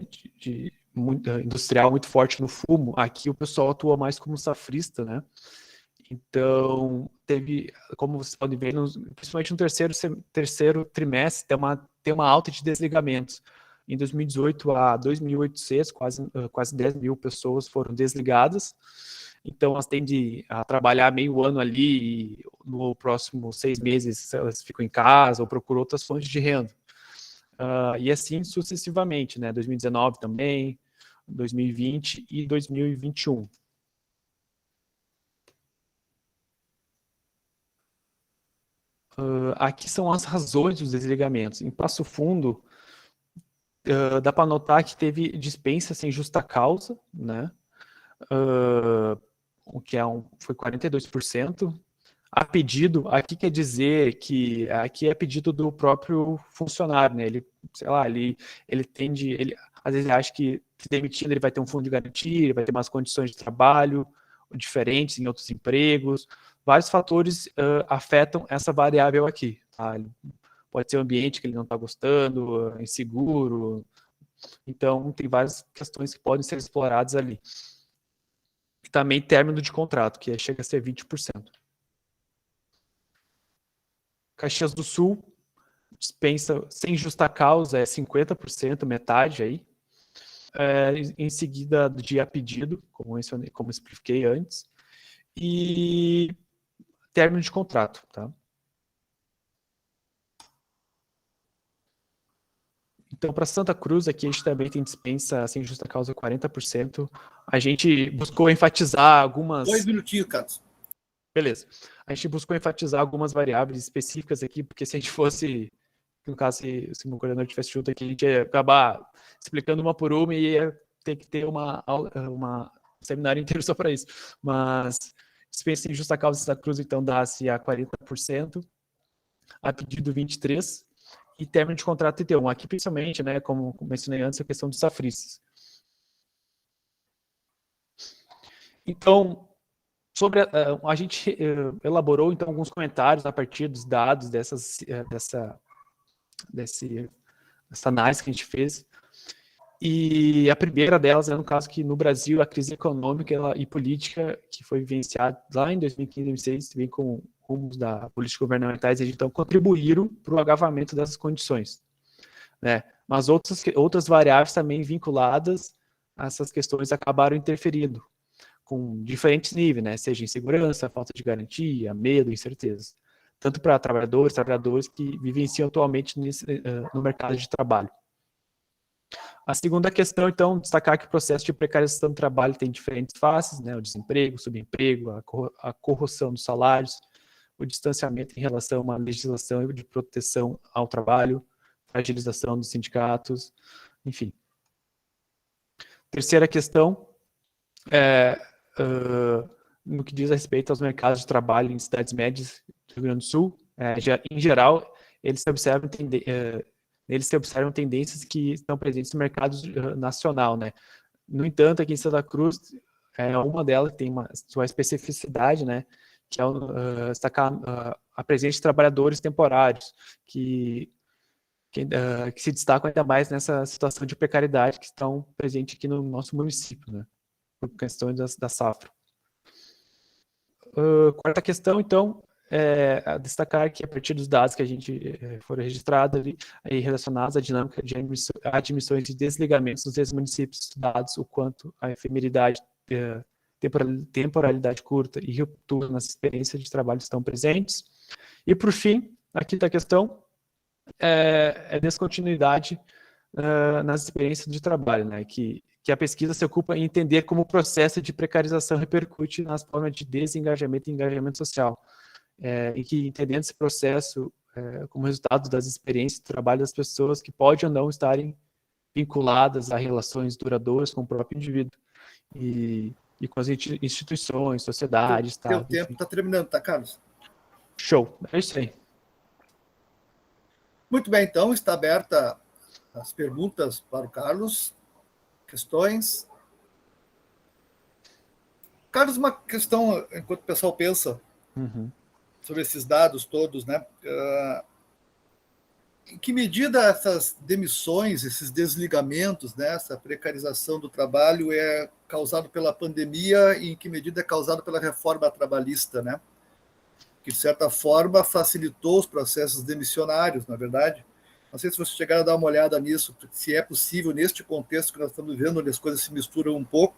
industrial muito forte no fumo, aqui o pessoal atua mais como safrista, né? Então, teve, como vocês podem ver, principalmente no terceiro trimestre, tem uma alta de desligamentos. Em 2018, a 2.800, quase 10 mil pessoas foram desligadas. Então, elas tendem a trabalhar meio ano ali e no próximo 6 meses elas ficam em casa ou procuram outras fontes de renda. E assim sucessivamente, né? 2019 também, 2020 e 2021. Aqui são as razões dos desligamentos. Em Passo Fundo, dá para notar que teve dispensa sem justa causa, né? O que foi 42%. A pedido, aqui quer dizer que aqui é pedido do próprio funcionário, né? Ele, sei lá, ele às vezes acha que se demitindo ele vai ter um fundo de garantia, ele vai ter umas condições de trabalho diferentes em outros empregos. Vários fatores afetam essa variável aqui. Tá? Pode ser o ambiente que ele não está gostando, inseguro. Então, tem várias questões que podem ser exploradas ali. E também término de contrato, que chega a ser 20%. Caxias do Sul, dispensa sem justa causa é 50%, metade aí. Em seguida, de a pedido, como expliquei antes. E término de contrato, tá? Então, para Santa Cruz, aqui a gente também tem dispensa sem justa causa 40%. A gente buscou enfatizar algumas... 2 minutinhos, Carlos. Beleza. A gente buscou enfatizar algumas variáveis específicas aqui, porque se a gente fosse, no caso, se o meu coordenador tivesse junto aqui, a gente ia acabar explicando uma por uma e ia ter que ter um seminário inteiro só para isso. Mas dispensa em justa causa de Santa Cruz, então, dá-se a 40%, a pedido 23%, e término de contrato 31%. Aqui, principalmente, né, como mencionei antes, a questão dos safristas. Então, a gente elaborou então alguns comentários a partir dos dados dessa análise que a gente fez. E a primeira delas é no caso que no Brasil a crise econômica e política que foi vivenciada lá em 2015 e 2016 vem com rumos da política governamentais e então contribuíram para o agravamento dessas condições, né? Mas outras variáveis também vinculadas a essas questões acabaram interferindo com diferentes níveis, né? Seja insegurança, falta de garantia, medo, incertezas, tanto para trabalhadores que vivenciam atualmente no mercado de trabalho. A segunda questão, então, destacar que o processo de precarização do trabalho tem diferentes faces, né? O desemprego, o subemprego, a corrosão dos salários, o distanciamento em relação a uma legislação de proteção ao trabalho, fragilização dos sindicatos, enfim. Terceira questão, no que diz respeito aos mercados de trabalho em cidades médias do Rio Grande do Sul, em geral, eles se observam tendências que estão presentes no mercado nacional, né? No entanto, aqui em Santa Cruz, uma delas tem uma sua especificidade, né? Que é destacar a presença de trabalhadores temporários, que se destacam ainda mais nessa situação de precariedade que estão presentes aqui no nosso município, né? Por questões da safra. Quarta questão, então, a destacar que a partir dos dados que a gente foram registrados ali, aí relacionados à dinâmica de admissões e desligamentos nos 10 municípios estudados, o quanto a efemeridade, temporalidade curta e ruptura nas experiências de trabalho estão presentes. E, por fim, a quinta questão é descontinuidade nas experiências de trabalho, né, que a pesquisa se ocupa em entender como o processo de precarização repercute nas formas de desengajamento e engajamento social, e que, entendendo esse processo como resultado das experiências de trabalho das pessoas que podem ou não estarem vinculadas a relações duradouras com o próprio indivíduo e com as instituições, sociedades, Estado. Teu tempo está terminando, tá, Carlos? Show, é isso aí. Muito bem, então, está aberta as perguntas para o Carlos. Questões? Carlos, uma questão, enquanto o pessoal pensa sobre esses dados todos, né? Em que medida essas demissões, esses desligamentos, né, essa precarização do trabalho é causado pela pandemia e em que medida é causado pela reforma trabalhista, né? Que, de certa forma, facilitou os processos demissionários, na verdade. Não sei se vocês chegaram a dar uma olhada nisso, se é possível, neste contexto que nós estamos vivendo, onde as coisas se misturam um pouco,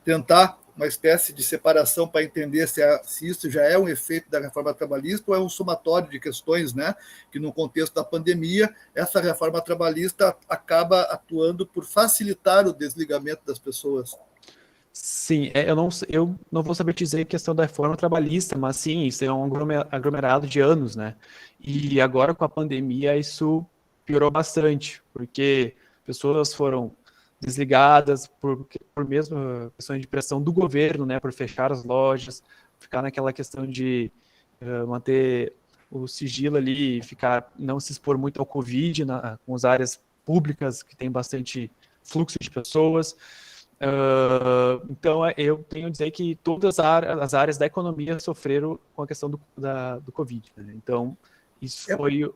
tentar uma espécie de separação para entender se isso já é um efeito da reforma trabalhista ou é um somatório de questões, né? Que, no contexto da pandemia, essa reforma trabalhista acaba atuando por facilitar o desligamento das pessoas. Sim, eu não vou saber dizer a questão da reforma trabalhista, mas sim, isso é um aglomerado de anos, né? E agora, com a pandemia, isso piorou bastante, porque pessoas foram desligadas por mesmo questão de pressão do governo, né, por fechar as lojas, ficar naquela questão de manter o sigilo ali, não se expor muito ao Covid com as áreas públicas, que tem bastante fluxo de pessoas. Então, eu tenho a dizer que todas as áreas da economia sofreram com a questão do Covid, né? Então, isso foi o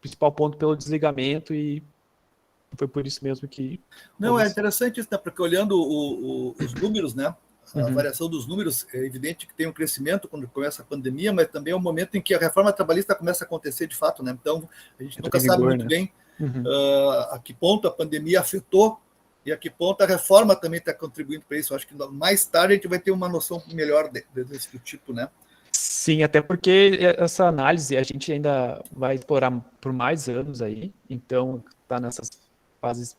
principal ponto pelo desligamento e foi por isso mesmo que... Não, é interessante isso, né? Porque olhando os números, né? A variação dos números, é evidente que tem um crescimento quando começa a pandemia, mas também é um momento em que a reforma trabalhista começa a acontecer de fato, né? Então, a gente nunca sabe muito bem a que ponto a pandemia afetou e a que ponto a reforma também está contribuindo para isso. Eu acho que mais tarde a gente vai ter uma noção melhor desse tipo, né? Sim, até porque essa análise a gente ainda vai explorar por mais anos aí, então está nessas fases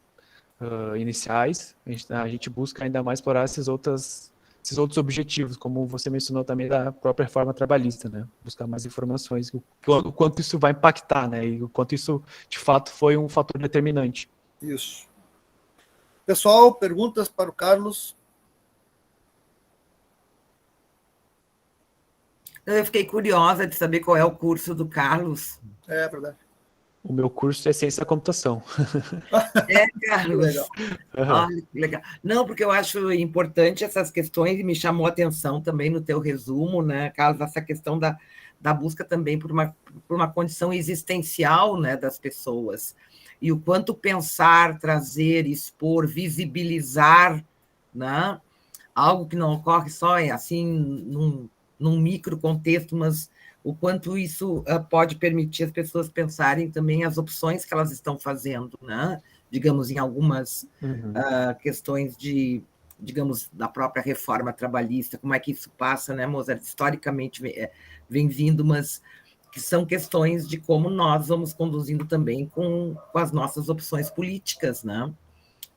iniciais, a gente busca ainda mais explorar esses outros objetivos, como você mencionou também da própria reforma trabalhista, né? Buscar mais informações, o quanto isso vai impactar, né? E o quanto isso, de fato, foi um fator determinante. Isso. Pessoal, perguntas para o Carlos? Eu fiquei curiosa de saber qual é o curso do Carlos. É verdade. O meu curso é Ciência da Computação. Carlos. Legal. Olha, que legal. Não, porque eu acho importante essas questões e me chamou a atenção também no teu resumo, né, Carlos, essa questão da busca também por uma condição existencial, né, das pessoas. E o quanto pensar, trazer, expor, visibilizar, né, algo que não ocorre só assim num micro contexto, mas o quanto isso pode permitir as pessoas pensarem também as opções que elas estão fazendo, né? Digamos, em algumas questões digamos, da própria reforma trabalhista, como é que isso passa, né, Mozart? Historicamente vem vindo, mas que são questões de como nós vamos conduzindo também com as nossas opções políticas, né?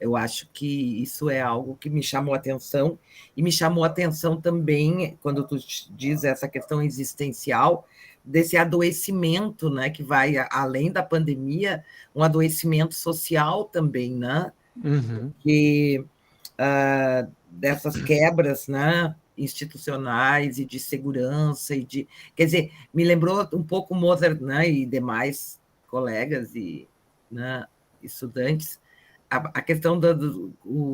Eu acho que isso é algo que me chamou a atenção, e me chamou a atenção também, quando tu diz essa questão existencial, desse adoecimento, né, que vai além da pandemia, um adoecimento social também, né? Que dessas quebras, né, institucionais e de segurança quer dizer, me lembrou um pouco Mozart, né, e demais colegas e, né, estudantes, a questão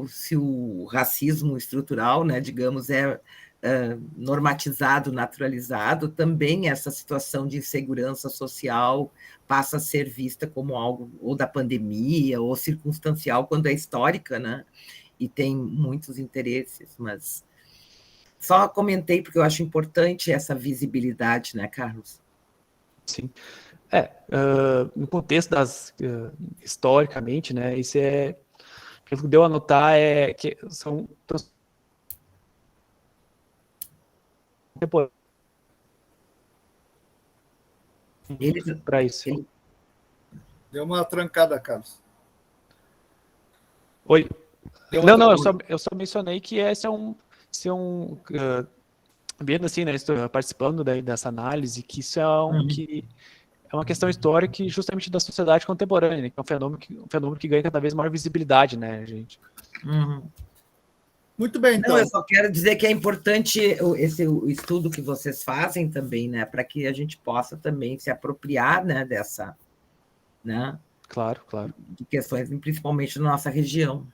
se o racismo estrutural, né, digamos, é normatizado, naturalizado, também essa situação de insegurança social passa a ser vista como algo ou da pandemia ou circunstancial, quando é histórica, né, e tem muitos interesses, mas Só comentei porque eu acho importante essa visibilidade, né, Carlos? Sim. No contexto historicamente, né, isso pelo que deu a notar, que são para isso. Deu uma trancada, Carlos. Oi? Deu uma Não, trancada. eu só mencionei que esse vendo assim, né, estou participando dessa análise, que isso que é uma questão histórica justamente da sociedade contemporânea, né, que é um fenômeno que ganha cada vez maior visibilidade, né, gente? Muito bem, então. Não, eu só quero dizer que é importante o estudo que vocês fazem também, né, para que a gente possa também se apropriar, né, dessa, né, Claro. de questões, principalmente na nossa região.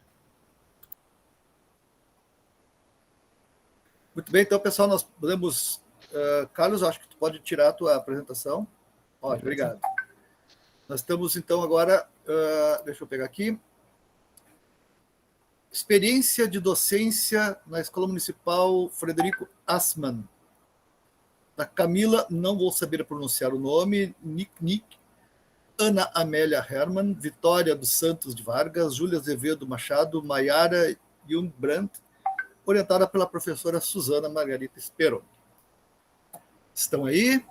Muito bem, então, pessoal, nós podemos... Carlos, acho que tu pode tirar a tua apresentação. Ótimo, obrigado. Nós estamos, então, agora... deixa eu pegar aqui. Experiência de docência na Escola Municipal Frederico Assmann. Da Camila, não vou saber pronunciar o nome, Nick, Ana Amélia Hermann, Vitória dos Santos de Vargas, Júlia Azevedo Machado, Maiara Jungbrandt, orientada pela professora Suzana Margarita Speroni. Estão aí?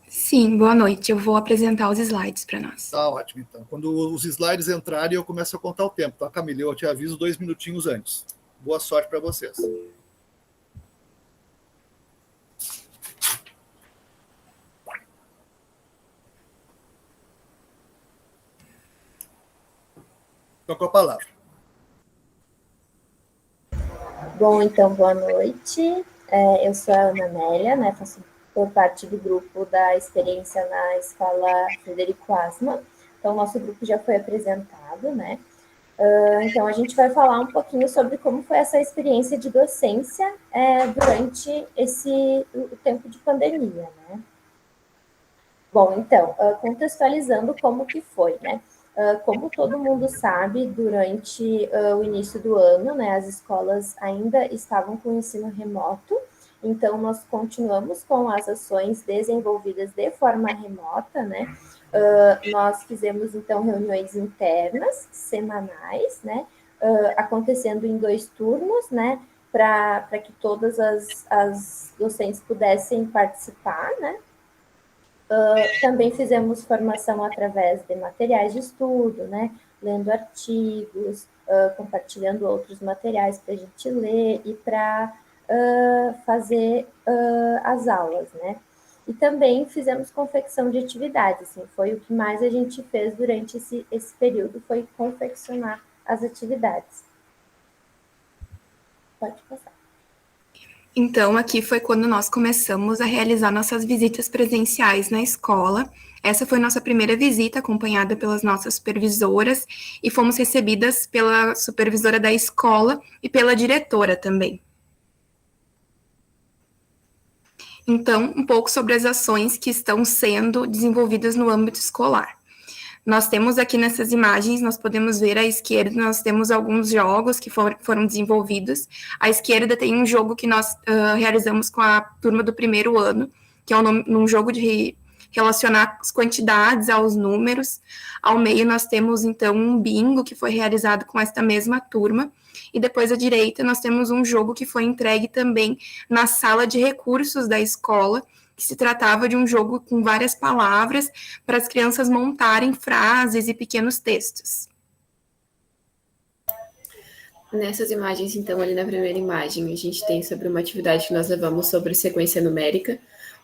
Sim, boa noite. Eu vou apresentar os slides para nós. Tá ótimo, então. Quando os slides entrarem, eu começo a contar o tempo, tá, Camila? Eu te aviso 2 minutinhos antes. Boa sorte para vocês. Estou com a palavra. Bom, então, boa noite. Eu sou a Ana Amélia, né, faço por parte do grupo da experiência na Escola Frederico Assmann. Então, o nosso grupo já foi apresentado, né? Então, a gente vai falar um pouquinho sobre como foi essa experiência de docência durante o tempo de pandemia, né? Bom, então, contextualizando como que foi, né? Como todo mundo sabe, durante o início do ano, né, as escolas ainda estavam com o ensino remoto, então nós continuamos com as ações desenvolvidas de forma remota, né? Nós fizemos, então, reuniões internas, semanais, né? Acontecendo em 2 turnos, né? Para que todas as docentes pudessem participar, né? Também fizemos formação através de materiais de estudo, né? Lendo artigos, compartilhando outros materiais para a gente ler e para fazer as aulas, né? E também fizemos confecção de atividades, assim, foi o que mais a gente fez durante esse período, foi confeccionar as atividades. Pode passar. Então, aqui foi quando nós começamos a realizar nossas visitas presenciais na escola. Essa foi nossa primeira visita, acompanhada pelas nossas supervisoras, e fomos recebidas pela supervisora da escola e pela diretora também. Então, um pouco sobre as ações que estão sendo desenvolvidas no âmbito escolar. Nós temos aqui nessas imagens, nós podemos ver à esquerda, nós temos alguns jogos que foram desenvolvidos. À esquerda tem um jogo que nós realizamos com a turma do primeiro ano, que é um jogo de relacionar as quantidades aos números. Ao meio nós temos, então, um bingo que foi realizado com esta mesma turma. E depois à direita nós temos um jogo que foi entregue também na sala de recursos da escola, que se tratava de um jogo com várias palavras para as crianças montarem frases e pequenos textos. Nessas imagens, então, ali na primeira imagem, a gente tem sobre uma atividade que nós levamos sobre sequência numérica.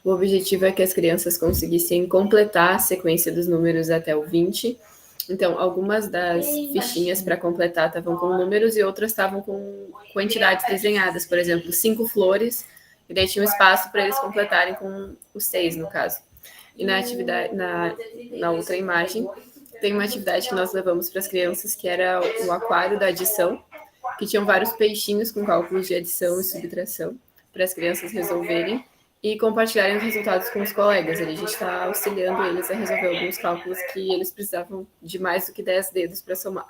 O objetivo é que as crianças conseguissem completar a sequência dos números até o 20. Então, algumas das fichinhas para completar estavam com números e outras estavam com quantidades desenhadas. Por exemplo, 5 flores, e daí tinha um espaço para eles completarem com os 6, no caso. E na atividade, na outra imagem, tem uma atividade que nós levamos para as crianças, que era o aquário da adição, que tinham vários peixinhos com cálculos de adição e subtração, para as crianças resolverem e compartilharem os resultados com os colegas. A gente está auxiliando eles a resolver alguns cálculos que eles precisavam de mais do que 10 dedos para somar.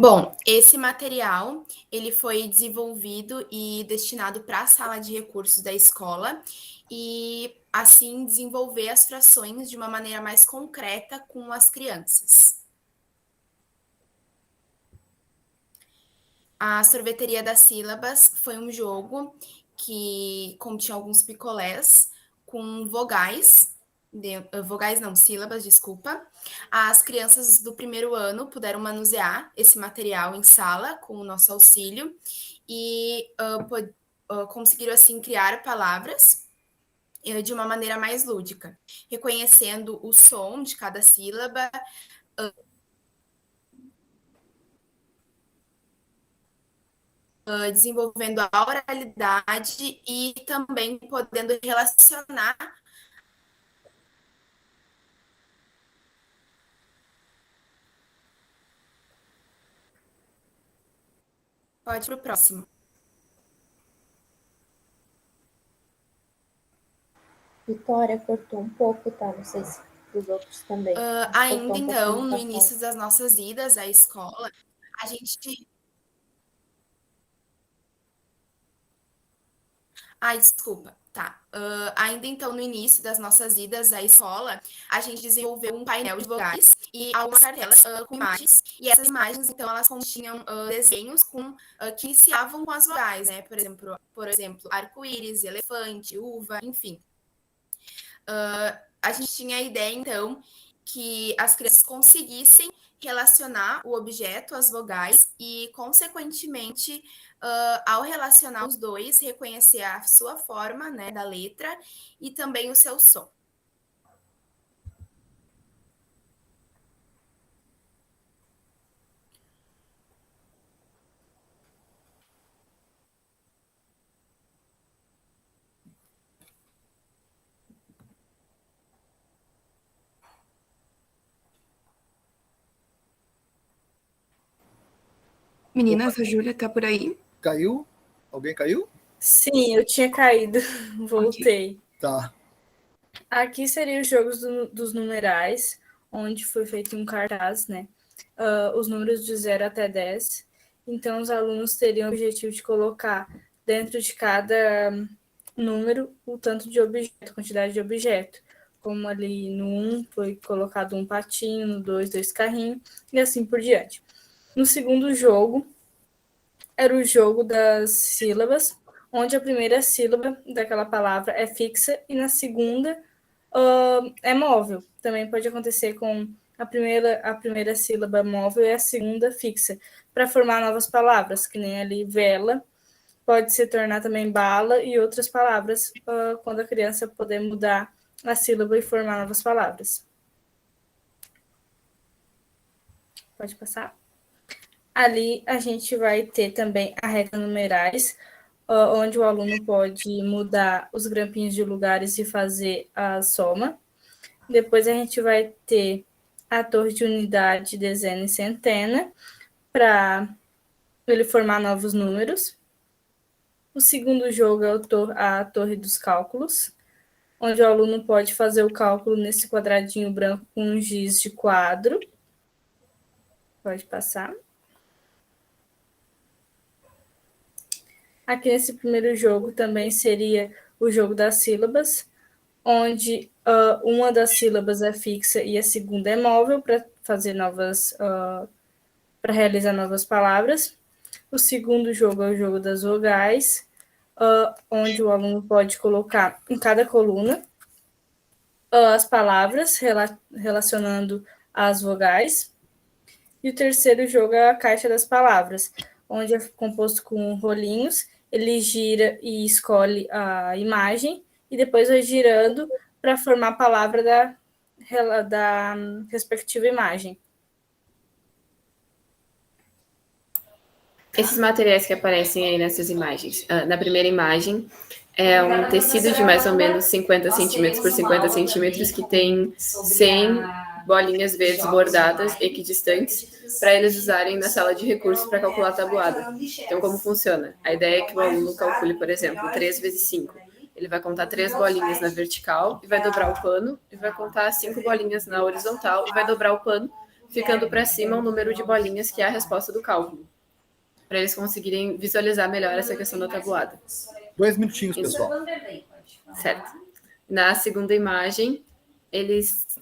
Bom, esse material, ele foi desenvolvido e destinado para a sala de recursos da escola e, assim, desenvolver as frações de uma maneira mais concreta com as crianças. A sorveteria das sílabas foi um jogo que continha alguns picolés com vogais, sílabas, desculpa. As crianças do primeiro ano puderam manusear esse material em sala com o nosso auxílio e conseguiram, assim, criar palavras de uma maneira mais lúdica, reconhecendo o som de cada sílaba, desenvolvendo a oralidade e também podendo relacionar. Pode ir para o próximo. Vitória, cortou um pouco, tá? Não sei se dos outros também. Ainda então, no início das nossas idas à escola, a gente... desculpa, tá. Ainda então, no início das nossas idas à escola, a gente desenvolveu um painel de vogais e algumas cartelas com imagens. E essas imagens, então, elas continham desenhos que iniciavam com as vogais, né? Por exemplo, arco-íris, elefante, uva, enfim. A gente tinha a ideia, então, que as crianças conseguissem relacionar o objeto às vogais e, consequentemente, ao relacionar os dois, reconhecer a sua forma, né, da letra e também o seu som. Meninas, a Júlia tá por aí? Caiu? Alguém caiu? Sim, eu tinha caído. Voltei. Tá. Aqui seria os jogos dos numerais, onde foi feito um cartaz, né? Os números de 0 até 10. Então, os alunos teriam o objetivo de colocar dentro de cada número o tanto de objeto, quantidade de objeto. Como ali no 1 foi colocado um patinho, no 2, 2 carrinhos, e assim por diante. No segundo jogo, era o jogo das sílabas, onde a primeira sílaba daquela palavra é fixa e na segunda é móvel. Também pode acontecer com a primeira sílaba móvel e a segunda fixa, para formar novas palavras, que nem ali vela, pode se tornar também bala e outras palavras, quando a criança puder mudar a sílaba e formar novas palavras. Pode passar? Ali a gente vai ter também a reta numerais, onde o aluno pode mudar os grampinhos de lugares e fazer a soma. Depois a gente vai ter a torre de unidade, dezena e centena, para ele formar novos números. O segundo jogo é a torre dos cálculos, onde o aluno pode fazer o cálculo nesse quadradinho branco com um giz de quadro. Pode passar. Aqui nesse primeiro jogo também seria o jogo das sílabas, onde uma das sílabas é fixa e a segunda é móvel para fazer para realizar novas palavras. O segundo jogo é o jogo das vogais, onde o aluno pode colocar em cada coluna as palavras relacionando as vogais. E o terceiro jogo é a caixa das palavras, onde é composto com rolinhos. Ele gira e escolhe a imagem e depois vai girando para formar a palavra da respectiva imagem. Esses materiais que aparecem aí nessas imagens. Na primeira imagem, é um tecido de mais ou menos 50 centímetros por 50 centímetros que tem 100 bolinhas verdes bordadas equidistantes para eles usarem na sala de recursos para calcular a tabuada. Então, como funciona? A ideia é que o aluno calcule, por exemplo, 3 vezes 5. Ele vai contar 3 bolinhas na vertical e vai dobrar o pano, e vai contar 5 bolinhas na horizontal e vai dobrar o pano, ficando para cima o número de bolinhas que é a resposta do cálculo, para eles conseguirem visualizar melhor essa questão da tabuada. 2 minutinhos, pessoal. Certo. Na segunda imagem,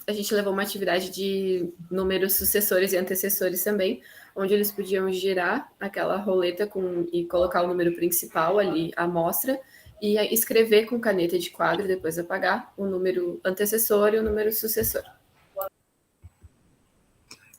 a gente levou uma atividade de números sucessores e antecessores também, onde eles podiam girar aquela roleta e colocar o número principal ali, a amostra, e escrever com caneta de quadro, depois apagar, o número antecessor e o número sucessor.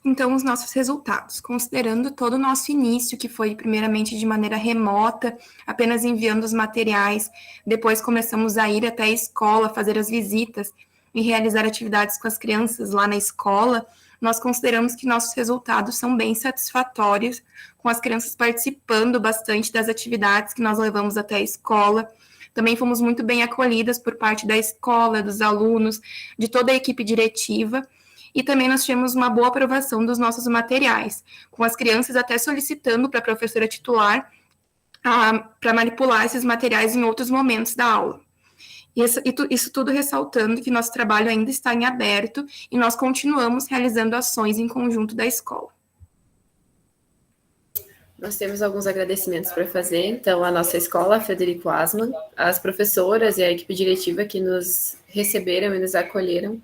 Então, os nossos resultados, considerando todo o nosso início, que foi primeiramente de maneira remota, apenas enviando os materiais, depois começamos a ir até a escola, fazer as visitas e realizar atividades com as crianças lá na escola, nós consideramos que nossos resultados são bem satisfatórios, com as crianças participando bastante das atividades que nós levamos até a escola. Também fomos muito bem acolhidas por parte da escola, dos alunos, de toda a equipe diretiva, e também nós tivemos uma boa aprovação dos nossos materiais, com as crianças até solicitando para a professora titular para manipular esses materiais em outros momentos da aula. Isso tudo ressaltando que nosso trabalho ainda está em aberto e nós continuamos realizando ações em conjunto da escola. Nós temos alguns agradecimentos para fazer, então, a nossa escola, a Frederico Asman, as professoras e a equipe diretiva que nos receberam e nos acolheram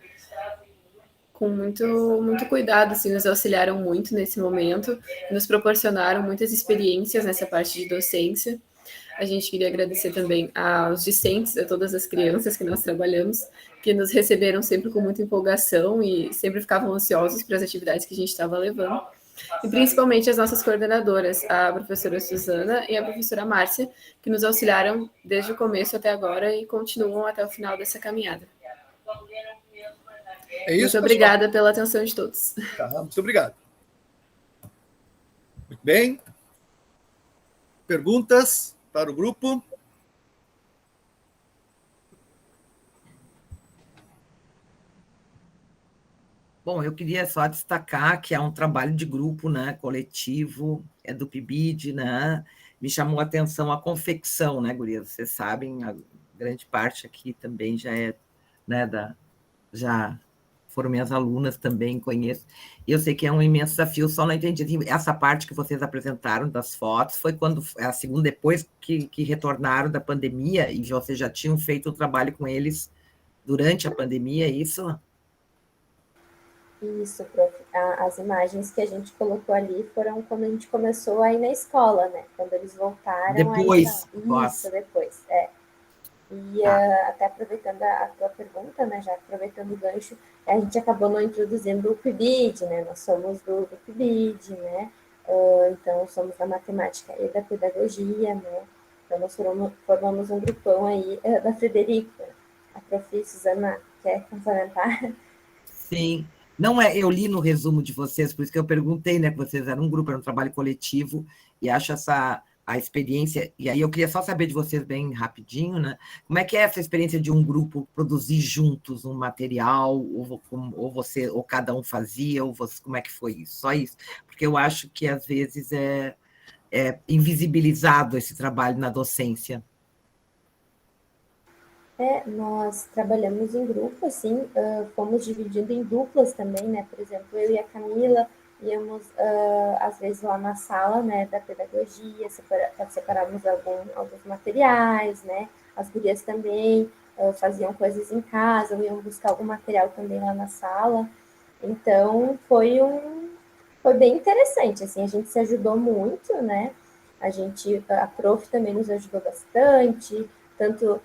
com muito cuidado, assim, nos auxiliaram muito nesse momento, nos proporcionaram muitas experiências nessa parte de docência. A gente queria agradecer também aos discentes, a todas as crianças que nós trabalhamos, que nos receberam sempre com muita empolgação e sempre ficavam ansiosos para as atividades que a gente estava levando. E principalmente as nossas coordenadoras, a professora Suzana e a professora Márcia, que nos auxiliaram desde o começo até agora e continuam até o final dessa caminhada. É isso, muito obrigada pela atenção de todos. Tá, muito obrigado. Muito bem. Perguntas para o grupo? Bom, eu queria só destacar que é um trabalho de grupo, né, coletivo, é do PIBID, né? Me chamou a atenção a confecção, né, gurias? Vocês sabem, a grande parte aqui também já é, né, já foram minhas alunas também, conheço. E eu sei que é um imenso desafio, só não entendi. Essa parte que vocês apresentaram das fotos foi quando a segunda, depois que retornaram da pandemia, e vocês já tinham feito um trabalho com eles durante a pandemia, é isso? Isso, prof. As imagens que a gente colocou ali foram quando a gente começou a ir na escola, né? Quando eles voltaram. Depois. Isso, depois, E até aproveitando a tua pergunta, né, já aproveitando o gancho, a gente acabou não introduzindo o PIBID, né, nós somos do PIBID, né, então somos da matemática e da pedagogia, né, então nós formamos um grupão aí da Frederico. A prof. Suzana quer complementar? Sim. Não é, eu li no resumo de vocês, por isso que eu perguntei, né, que vocês eram um grupo, era um trabalho coletivo, e acho a experiência, e aí eu queria só saber de vocês bem rapidinho, né? Como é que é essa experiência de um grupo produzir juntos um material, ou cada um fazia, ou você, como é que foi isso? Só isso, porque eu acho que às vezes é invisibilizado esse trabalho na docência. Nós trabalhamos em grupo, assim, fomos dividindo em duplas também, né? Por exemplo, eu e a Camila íamos, às vezes, lá na sala, né, da pedagogia, separávamos alguns materiais, né? As gurias também faziam coisas em casa, iam buscar algum material também lá na sala. Então, foi bem interessante, assim, a gente se ajudou muito, né? A prof também nos ajudou bastante, tanto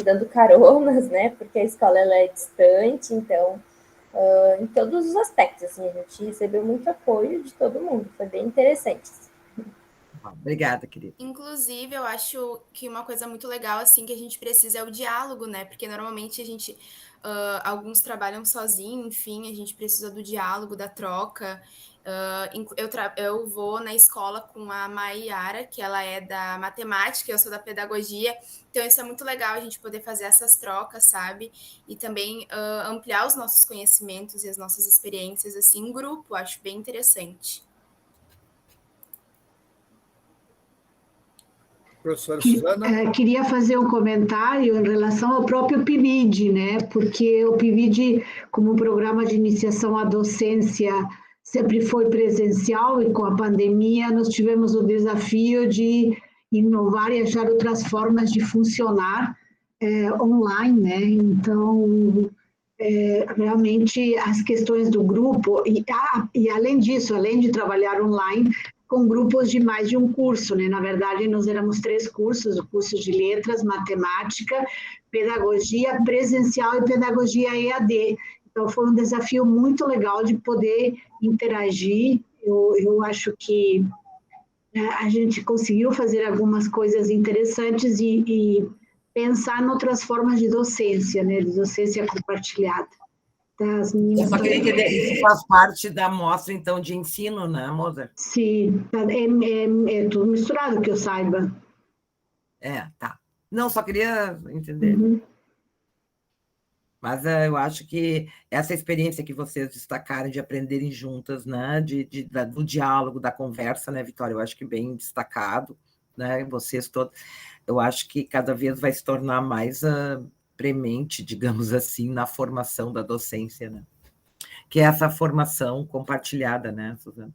dando caronas, né? Porque a escola ela é distante, então em todos os aspectos, assim, a gente recebeu muito apoio de todo mundo, foi bem interessante. Obrigada, querida. Inclusive, eu acho que uma coisa muito legal, assim, que a gente precisa é o diálogo, né? Porque normalmente alguns trabalham sozinhos, enfim, a gente precisa do diálogo, da troca. Eu vou na escola com a Maiara, que ela é da matemática, eu sou da pedagogia, então isso é muito legal a gente poder fazer essas trocas, sabe? E também ampliar os nossos conhecimentos e as nossas experiências, assim, em grupo, acho bem interessante. Professora Suzana? Queria fazer um comentário em relação ao próprio PIBID, né? Porque o PIBID, como programa de iniciação à docência, sempre foi presencial e com a pandemia nós tivemos o desafio de inovar e achar outras formas de funcionar online, né? Então, realmente as questões do grupo, e além disso, além de trabalhar online, com grupos de mais de um curso, né? Na verdade, nós éramos 3 cursos, o curso de letras, matemática, pedagogia presencial e pedagogia EAD. Então, foi um desafio muito legal de poder interagir. Eu acho que a gente conseguiu fazer algumas coisas interessantes e pensar em outras formas de docência, né? De docência compartilhada. As meninas Eu só queria entender, isso faz parte da amostra, então, de ensino, né, Mozart? Sim, é tudo misturado, que eu saiba. Tá. Não, só queria entender. Uhum. Mas eu acho que essa experiência que vocês destacaram de aprenderem juntas, né, do diálogo, da conversa, né, Vitória? Eu acho que bem destacado, né, vocês todos. Eu acho que cada vez vai se tornar mais premente, digamos assim, na formação da docência, né? Que é essa formação compartilhada, né, Suzana?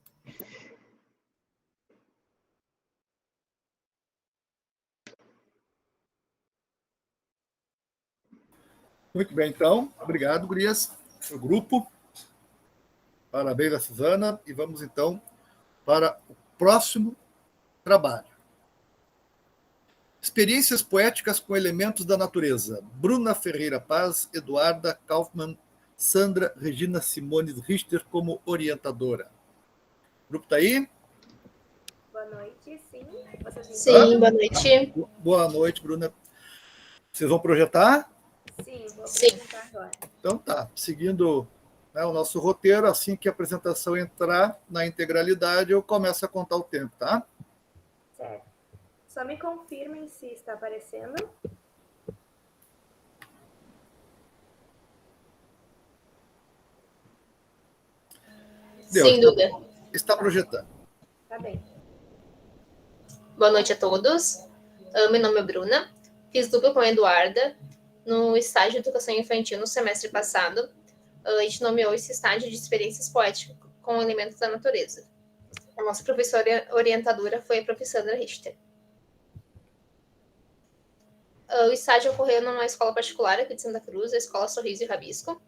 Muito bem, então. Obrigado, gurias, o grupo. Parabéns a Suzana. E vamos, então, para o próximo trabalho. Experiências poéticas com elementos da natureza. Bruna Ferreira Paz, Eduarda Kaufmann, Sandra Regina Simones Richter como orientadora. O grupo está aí? Boa noite, sim. Sim, boa noite. Boa noite, Bruna. Vocês vão projetar? Sim, vou apresentar agora. Então tá, seguindo, né, o nosso roteiro, assim que a apresentação entrar na integralidade, eu começo a contar o tempo, tá? Certo. Só me confirmem se está aparecendo. Sem dúvida. Está projetando. Tá bem. Boa noite a todos. Meu nome é Bruna. Fiz dupla com a Eduarda no estágio de educação infantil no semestre passado. A gente nomeou esse estágio de experiências poéticas com elementos da natureza. A nossa professora orientadora foi a professora Sandra Richter. O estágio ocorreu numa escola particular aqui de Santa Cruz, a Escola Sorriso e Rabisco.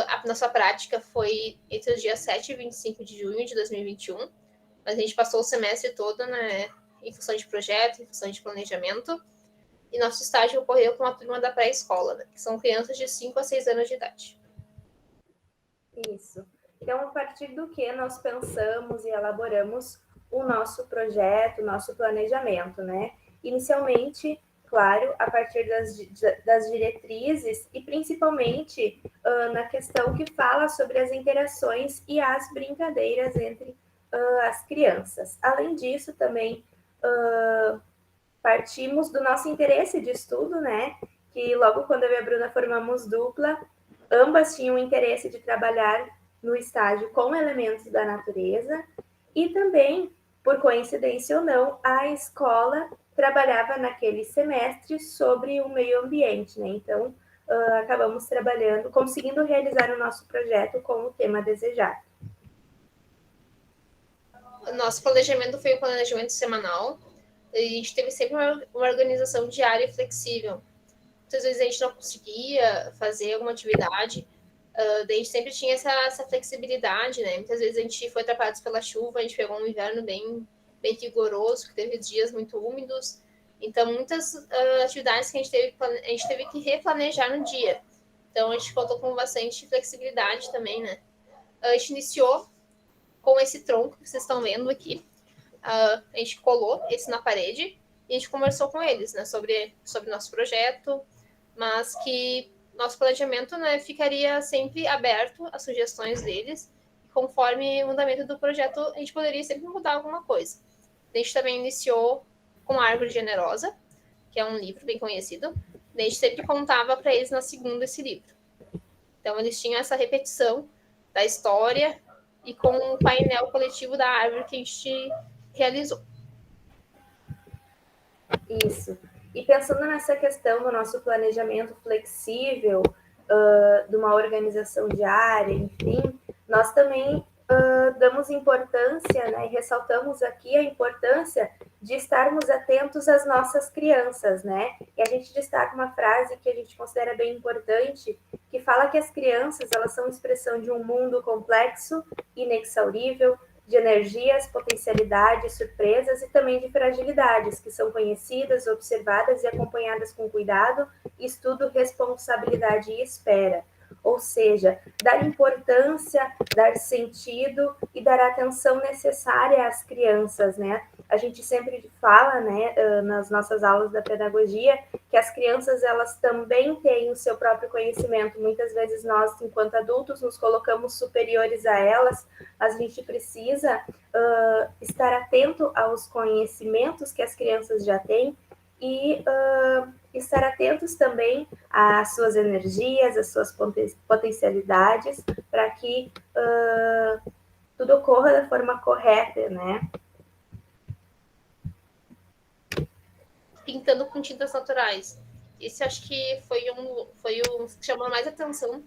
A nossa prática foi entre os dias 7 e 25 de junho de 2021. Mas a gente passou o semestre todo, né, em função de projeto, em função de planejamento. E nosso estágio ocorreu com a turma da pré-escola, né, que são crianças de 5 a 6 anos de idade. Isso. Então, a partir do que nós pensamos e elaboramos o nosso projeto, o nosso planejamento, né? Inicialmente, claro, a partir das diretrizes e principalmente na questão que fala sobre as interações e as brincadeiras entre as crianças. Além disso, também partimos do nosso interesse de estudo, né? Que logo quando eu e a Bruna formamos dupla, ambas tinham interesse de trabalhar no estágio com elementos da natureza e também, por coincidência ou não, a escola trabalhava naquele semestre sobre o meio ambiente, né? Então, acabamos trabalhando, conseguindo realizar o nosso projeto com o tema desejado. O nosso planejamento foi um planejamento semanal. A gente teve sempre uma organização diária e flexível. Muitas vezes a gente não conseguia fazer alguma atividade, daí a gente sempre tinha essa flexibilidade, né? Muitas vezes a gente foi atrapalhado pela chuva, a gente pegou um inverno bem rigoroso, que teve dias muito úmidos. Então, muitas atividades que a gente teve que replanejar no dia. Então, a gente contou com bastante flexibilidade também, né? A gente iniciou com esse tronco que vocês estão vendo aqui. A gente colou esse na parede e a gente conversou com eles, né, sobre nosso projeto, mas que nosso planejamento, né, ficaria sempre aberto às sugestões deles. Conforme o andamento do projeto, a gente poderia sempre mudar alguma coisa. A gente também iniciou com a Árvore Generosa, que é um livro bem conhecido. A gente sempre contava para eles na segunda esse livro. Então, eles tinham essa repetição da história e com o painel coletivo da árvore que a gente realizou. Isso. E pensando nessa questão do nosso planejamento flexível, de uma organização diária, enfim, nós também damos importância, né, e ressaltamos aqui a importância de estarmos atentos às nossas crianças, né? E a gente destaca uma frase que a gente considera bem importante, que fala que as crianças, elas são expressão de um mundo complexo, inexaurível, de energias, potencialidades, surpresas e também de fragilidades, que são conhecidas, observadas e acompanhadas com cuidado, estudo, responsabilidade e espera. Ou seja, dar importância, dar sentido e dar a atenção necessária às crianças, né? A gente sempre fala, né, nas nossas aulas da pedagogia, que as crianças, elas também têm o seu próprio conhecimento. Muitas vezes nós, enquanto adultos, nos colocamos superiores a elas, mas a gente precisa estar atento aos conhecimentos que as crianças já têm e estar atentos também às suas energias, às suas potencialidades, para que tudo ocorra da forma correta, né? Pintando com tintas naturais. Esse acho que foi um que chamou mais atenção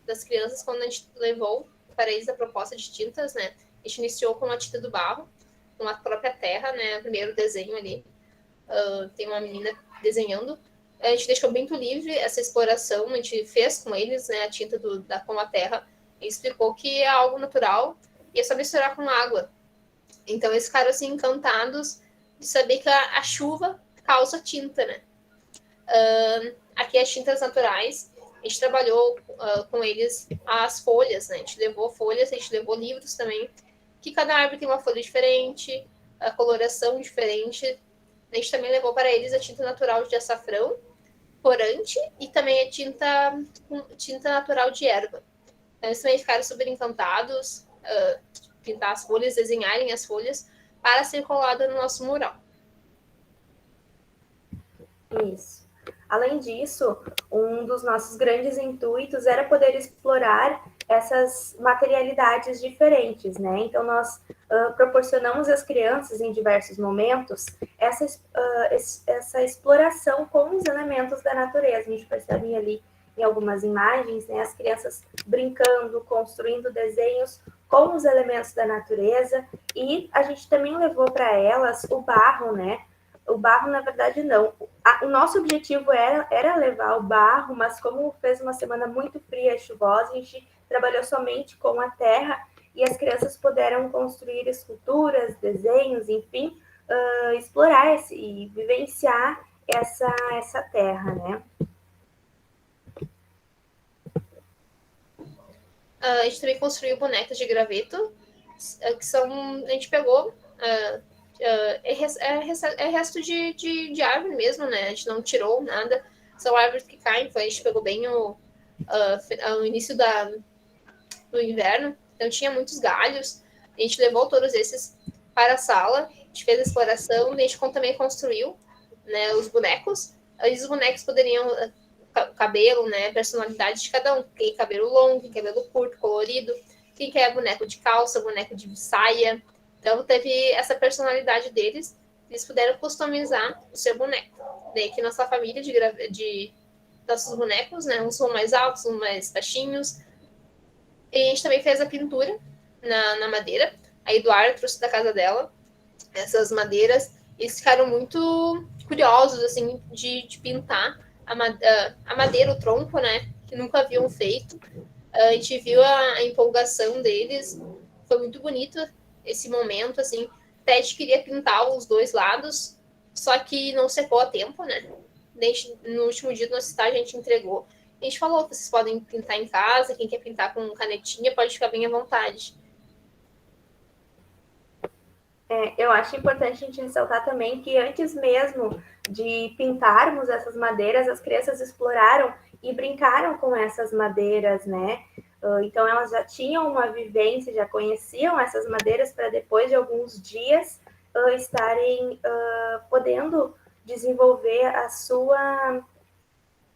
das crianças quando a gente levou para eles a proposta de tintas, né? A gente iniciou com a tinta do barro, com a própria terra, né? O primeiro desenho ali. Tem uma menina desenhando. A gente deixou muito livre essa exploração, a gente fez com eles, né, a tinta com a terra, e explicou que é algo natural e é só misturar com água. Então eles ficaram assim encantados de saber que a chuva causa tinta, né? Aqui as tintas naturais, a gente trabalhou com eles as folhas, né? A gente levou folhas, a gente levou livros também, que cada árvore tem uma folha diferente, a coloração diferente. A gente também levou para eles a tinta natural de açafrão, corante e também a tinta natural de erva. Então, eles também ficaram super encantados, pintar as folhas, desenharem as folhas para ser colada no nosso mural. Isso. Além disso, um dos nossos grandes intuitos era poder explorar essas materialidades diferentes, né? Então, nós proporcionamos às crianças, em diversos momentos, essa exploração com os elementos da natureza. A gente percebe ali em algumas imagens, né, as crianças brincando, construindo desenhos com os elementos da natureza, e a gente também levou para elas o barro, né? O barro, na verdade, não. O nosso objetivo era levar o barro, mas como fez uma semana muito fria e chuvosa, a gente trabalhou somente com a terra e as crianças puderam construir esculturas, desenhos, enfim, explorar e vivenciar essa terra, né? A gente também construiu bonecas de graveto, que são... A gente pegou... é resto de árvore mesmo, né? A gente não tirou nada. São árvores que caem, a gente pegou bem o início do inverno. Então tinha muitos galhos. A gente levou todos esses para a sala. A gente fez a exploração. A gente também construiu, né, os bonecos. Aí os bonecos poderiam... cabelo, né, personalidade de cada um. Quem cabelo longo, quem cabelo curto, colorido. Quem quer boneco de calça, boneco de saia. Então, teve essa personalidade deles, eles puderam customizar o seu boneco. Daí que nossa família de nossos bonecos, né, uns são mais altos, uns mais baixinhos. E a gente também fez a pintura na madeira. A Eduarda trouxe da casa dela essas madeiras. Eles ficaram muito curiosos, assim, de pintar a madeira, o tronco, né, que nunca haviam feito. A gente viu a empolgação deles, foi muito bonito esse momento, assim. Até a gente queria pintar os dois lados, só que não secou a tempo, né? No último dia do nosso estágio, a gente entregou. A gente falou que vocês podem pintar em casa, quem quer pintar com canetinha pode ficar bem à vontade. Eu acho importante a gente ressaltar também que antes mesmo de pintarmos essas madeiras, as crianças exploraram e brincaram com essas madeiras, né? Então, elas já tinham uma vivência, já conheciam essas madeiras para depois de alguns dias estarem podendo desenvolver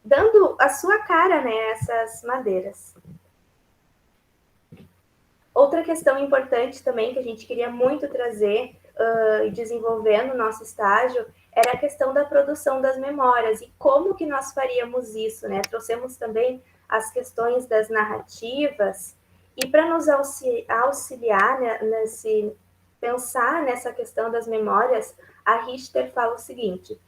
dando a sua cara, né, a essas madeiras. Outra questão importante também que a gente queria muito trazer e desenvolvendo o nosso estágio era a questão da produção das memórias e como que nós faríamos isso, né? Trouxemos também as questões das narrativas e para nos auxiliar, né, pensar nessa questão das memórias, a Richter fala o seguinte: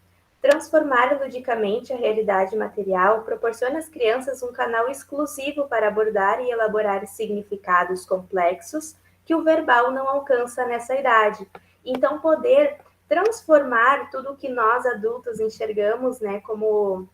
transformar ludicamente a realidade material proporciona às crianças um canal exclusivo para abordar e elaborar significados complexos que o verbal não alcança nessa idade. Então, poder transformar tudo o que nós adultos enxergamos, né, como,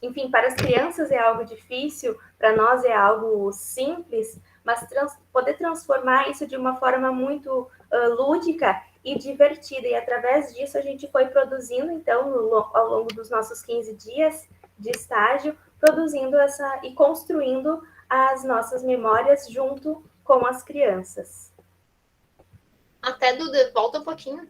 enfim, para as crianças é algo difícil, para nós é algo simples, mas poder transformar isso de uma forma muito lúdica e divertida. E através disso a gente foi produzindo, então, ao longo dos nossos 15 dias de estágio, produzindo e construindo as nossas memórias junto com as crianças. Até, Duda, volta um pouquinho.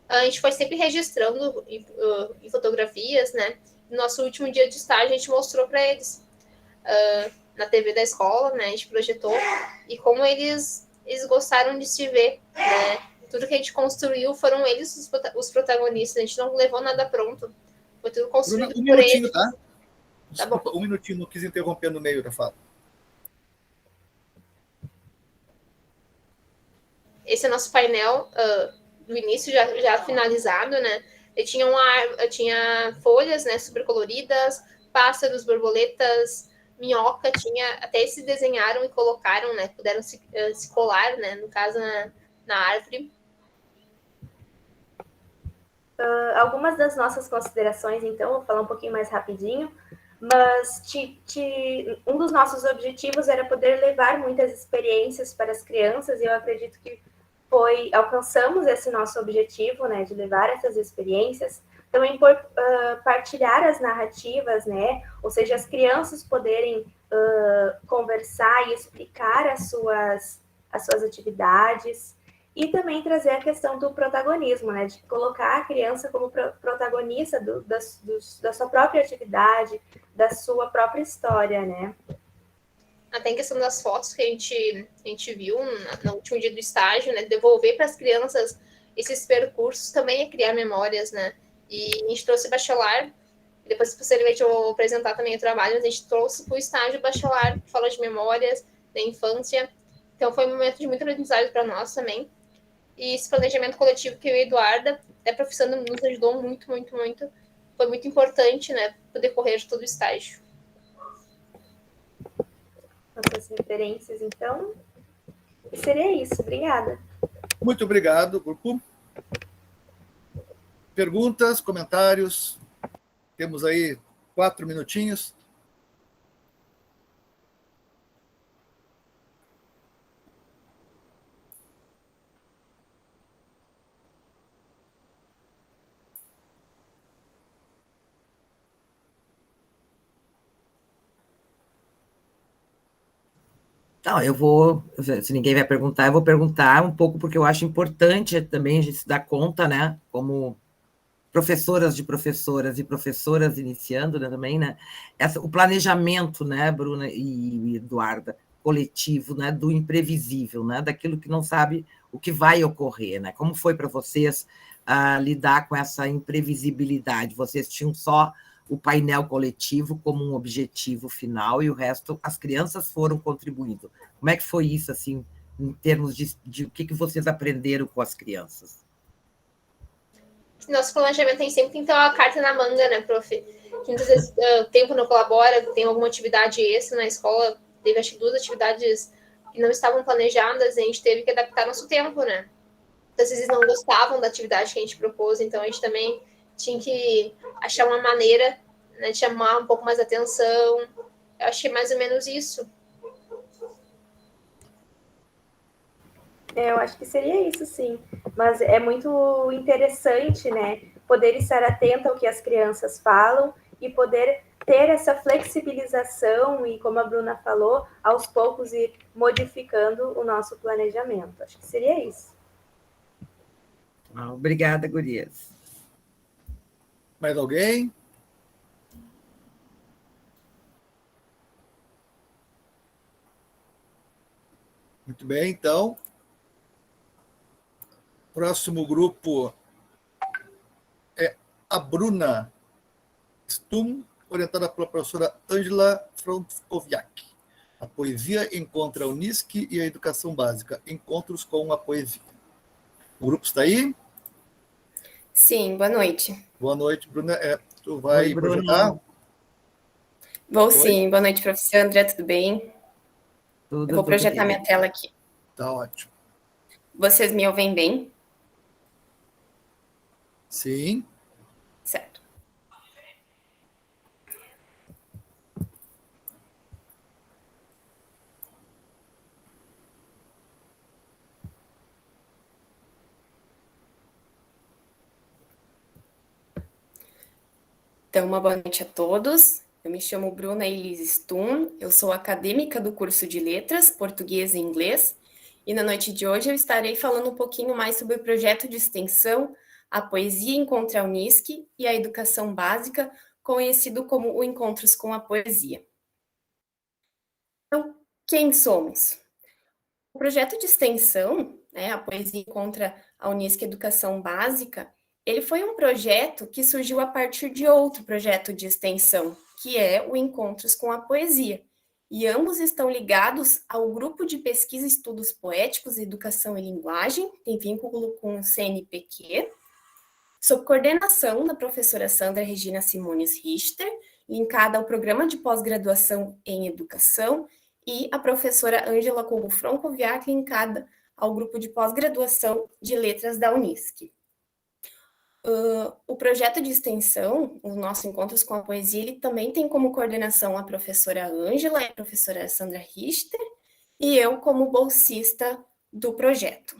A gente foi sempre registrando em fotografias, né? No nosso último dia de estágio, a gente mostrou para eles na TV da escola, né? A gente projetou, e como eles gostaram de se ver, né? Tudo que a gente construiu foram eles os protagonistas, a gente não levou nada pronto, foi tudo construído Bruna, por eles. tá? Desculpa, tá bom. Um minutinho, não quis interromper no meio da fala. Esse é nosso painel do início já finalizado, né? Ele tinha folhas, né, super coloridas, pássaros, borboletas, minhoca, até se desenharam e colocaram, né, puderam se colar, né, no caso na árvore. Algumas das nossas considerações, então, vou falar um pouquinho mais rapidinho, mas um dos nossos objetivos era poder levar muitas experiências para as crianças, e eu acredito que alcançamos esse nosso objetivo, né, de levar essas experiências. Também partilhar as narrativas, né, ou seja, as crianças poderem conversar e explicar as suas atividades, e também trazer a questão do protagonismo, né, de colocar a criança como protagonista da sua própria atividade, da sua própria história, né. Até em questão das fotos que a gente viu no último dia do estágio, né? Devolver para as crianças esses percursos também é criar memórias, né? E a gente trouxe bachelar, depois posteriormente eu vou apresentar também o trabalho, mas a gente trouxe para o estágio bachelar, que fala de memórias da infância. Então foi um momento de muito aprendizado para nós também. E esse planejamento coletivo que eu e a Eduarda, a profissão nos ajudou muito, muito, muito. Foi muito importante, né? Para o decorrer de todo o estágio. Nossas referências, então. Seria isso. Obrigada. Muito obrigado, grupo. Perguntas, comentários? Temos aí 4 minutinhos. Não, eu vou, se ninguém vai perguntar, eu vou perguntar um pouco, porque eu acho importante também a gente se dar conta, né, como professoras de professoras e professoras iniciando, né, também, né, o planejamento, né, Bruna e Eduarda, coletivo, né, do imprevisível, né, daquilo que não sabe o que vai ocorrer, né, como foi para vocês lidar com essa imprevisibilidade? Vocês tinham só o painel coletivo como um objetivo final e o resto as crianças foram contribuindo. Como é que foi isso, assim, em termos de o que vocês aprenderam com as crianças? Nosso planejamento tem sempre que ter uma carta na manga, né, prof? Que muitas vezes o tempo não colabora, tem alguma atividade extra na escola, teve acho que 2 atividades que não estavam planejadas, e a gente teve que adaptar nosso tempo, né? Às vezes não gostavam da atividade que a gente propôs, então a gente também tinha que achar uma maneira, né, de chamar um pouco mais a atenção. Eu acho que é mais ou menos isso. Eu acho que seria isso, sim. Mas é muito interessante, né, poder estar atento ao que as crianças falam e poder ter essa flexibilização e, como a Bruna falou, aos poucos ir modificando o nosso planejamento. Acho que seria isso. Obrigada, gurias. Mais alguém? Muito bem, então. Próximo grupo é a Bruna Stum, orientada pela professora Ângela Frontkowiak. A poesia encontra a Unisc e a educação básica. Encontros com a poesia. O grupo está aí? Sim, boa noite. Boa noite, Bruna. Tu vai Oi, Bruna. projetar? Vou Oi? sim. Boa noite, professor André, tudo bem? Tudo, Eu vou projetar minha tela aqui. Tá ótimo. Vocês me ouvem bem? Sim. Certo. Então, uma boa noite a todos. Eu me chamo Bruna Elise Stum, eu sou acadêmica do curso de Letras, Português e Inglês, e na noite de hoje eu estarei falando um pouquinho mais sobre o projeto de extensão A Poesia Encontra a Unisc e a Educação Básica, conhecido como o Encontros com a Poesia. Então, quem somos? O projeto de extensão, A Poesia Encontra a Unisc e a Educação Básica, ele foi um projeto que surgiu a partir de outro projeto de extensão, que é o Encontros com a Poesia. E ambos estão ligados ao Grupo de Pesquisa e Estudos Poéticos, Educação e Linguagem, tem vínculo com o CNPq, sob coordenação da professora Sandra Regina Simones Richter, linkada ao Programa de Pós-Graduação em Educação, e a professora Ângela Frontkowiak, linkada ao Grupo de Pós-Graduação de Letras da Unisc. O projeto de extensão, os nossos Encontros com a Poesia, ele também tem como coordenação a professora Ângela e a professora Sandra Richter, e eu como bolsista do projeto.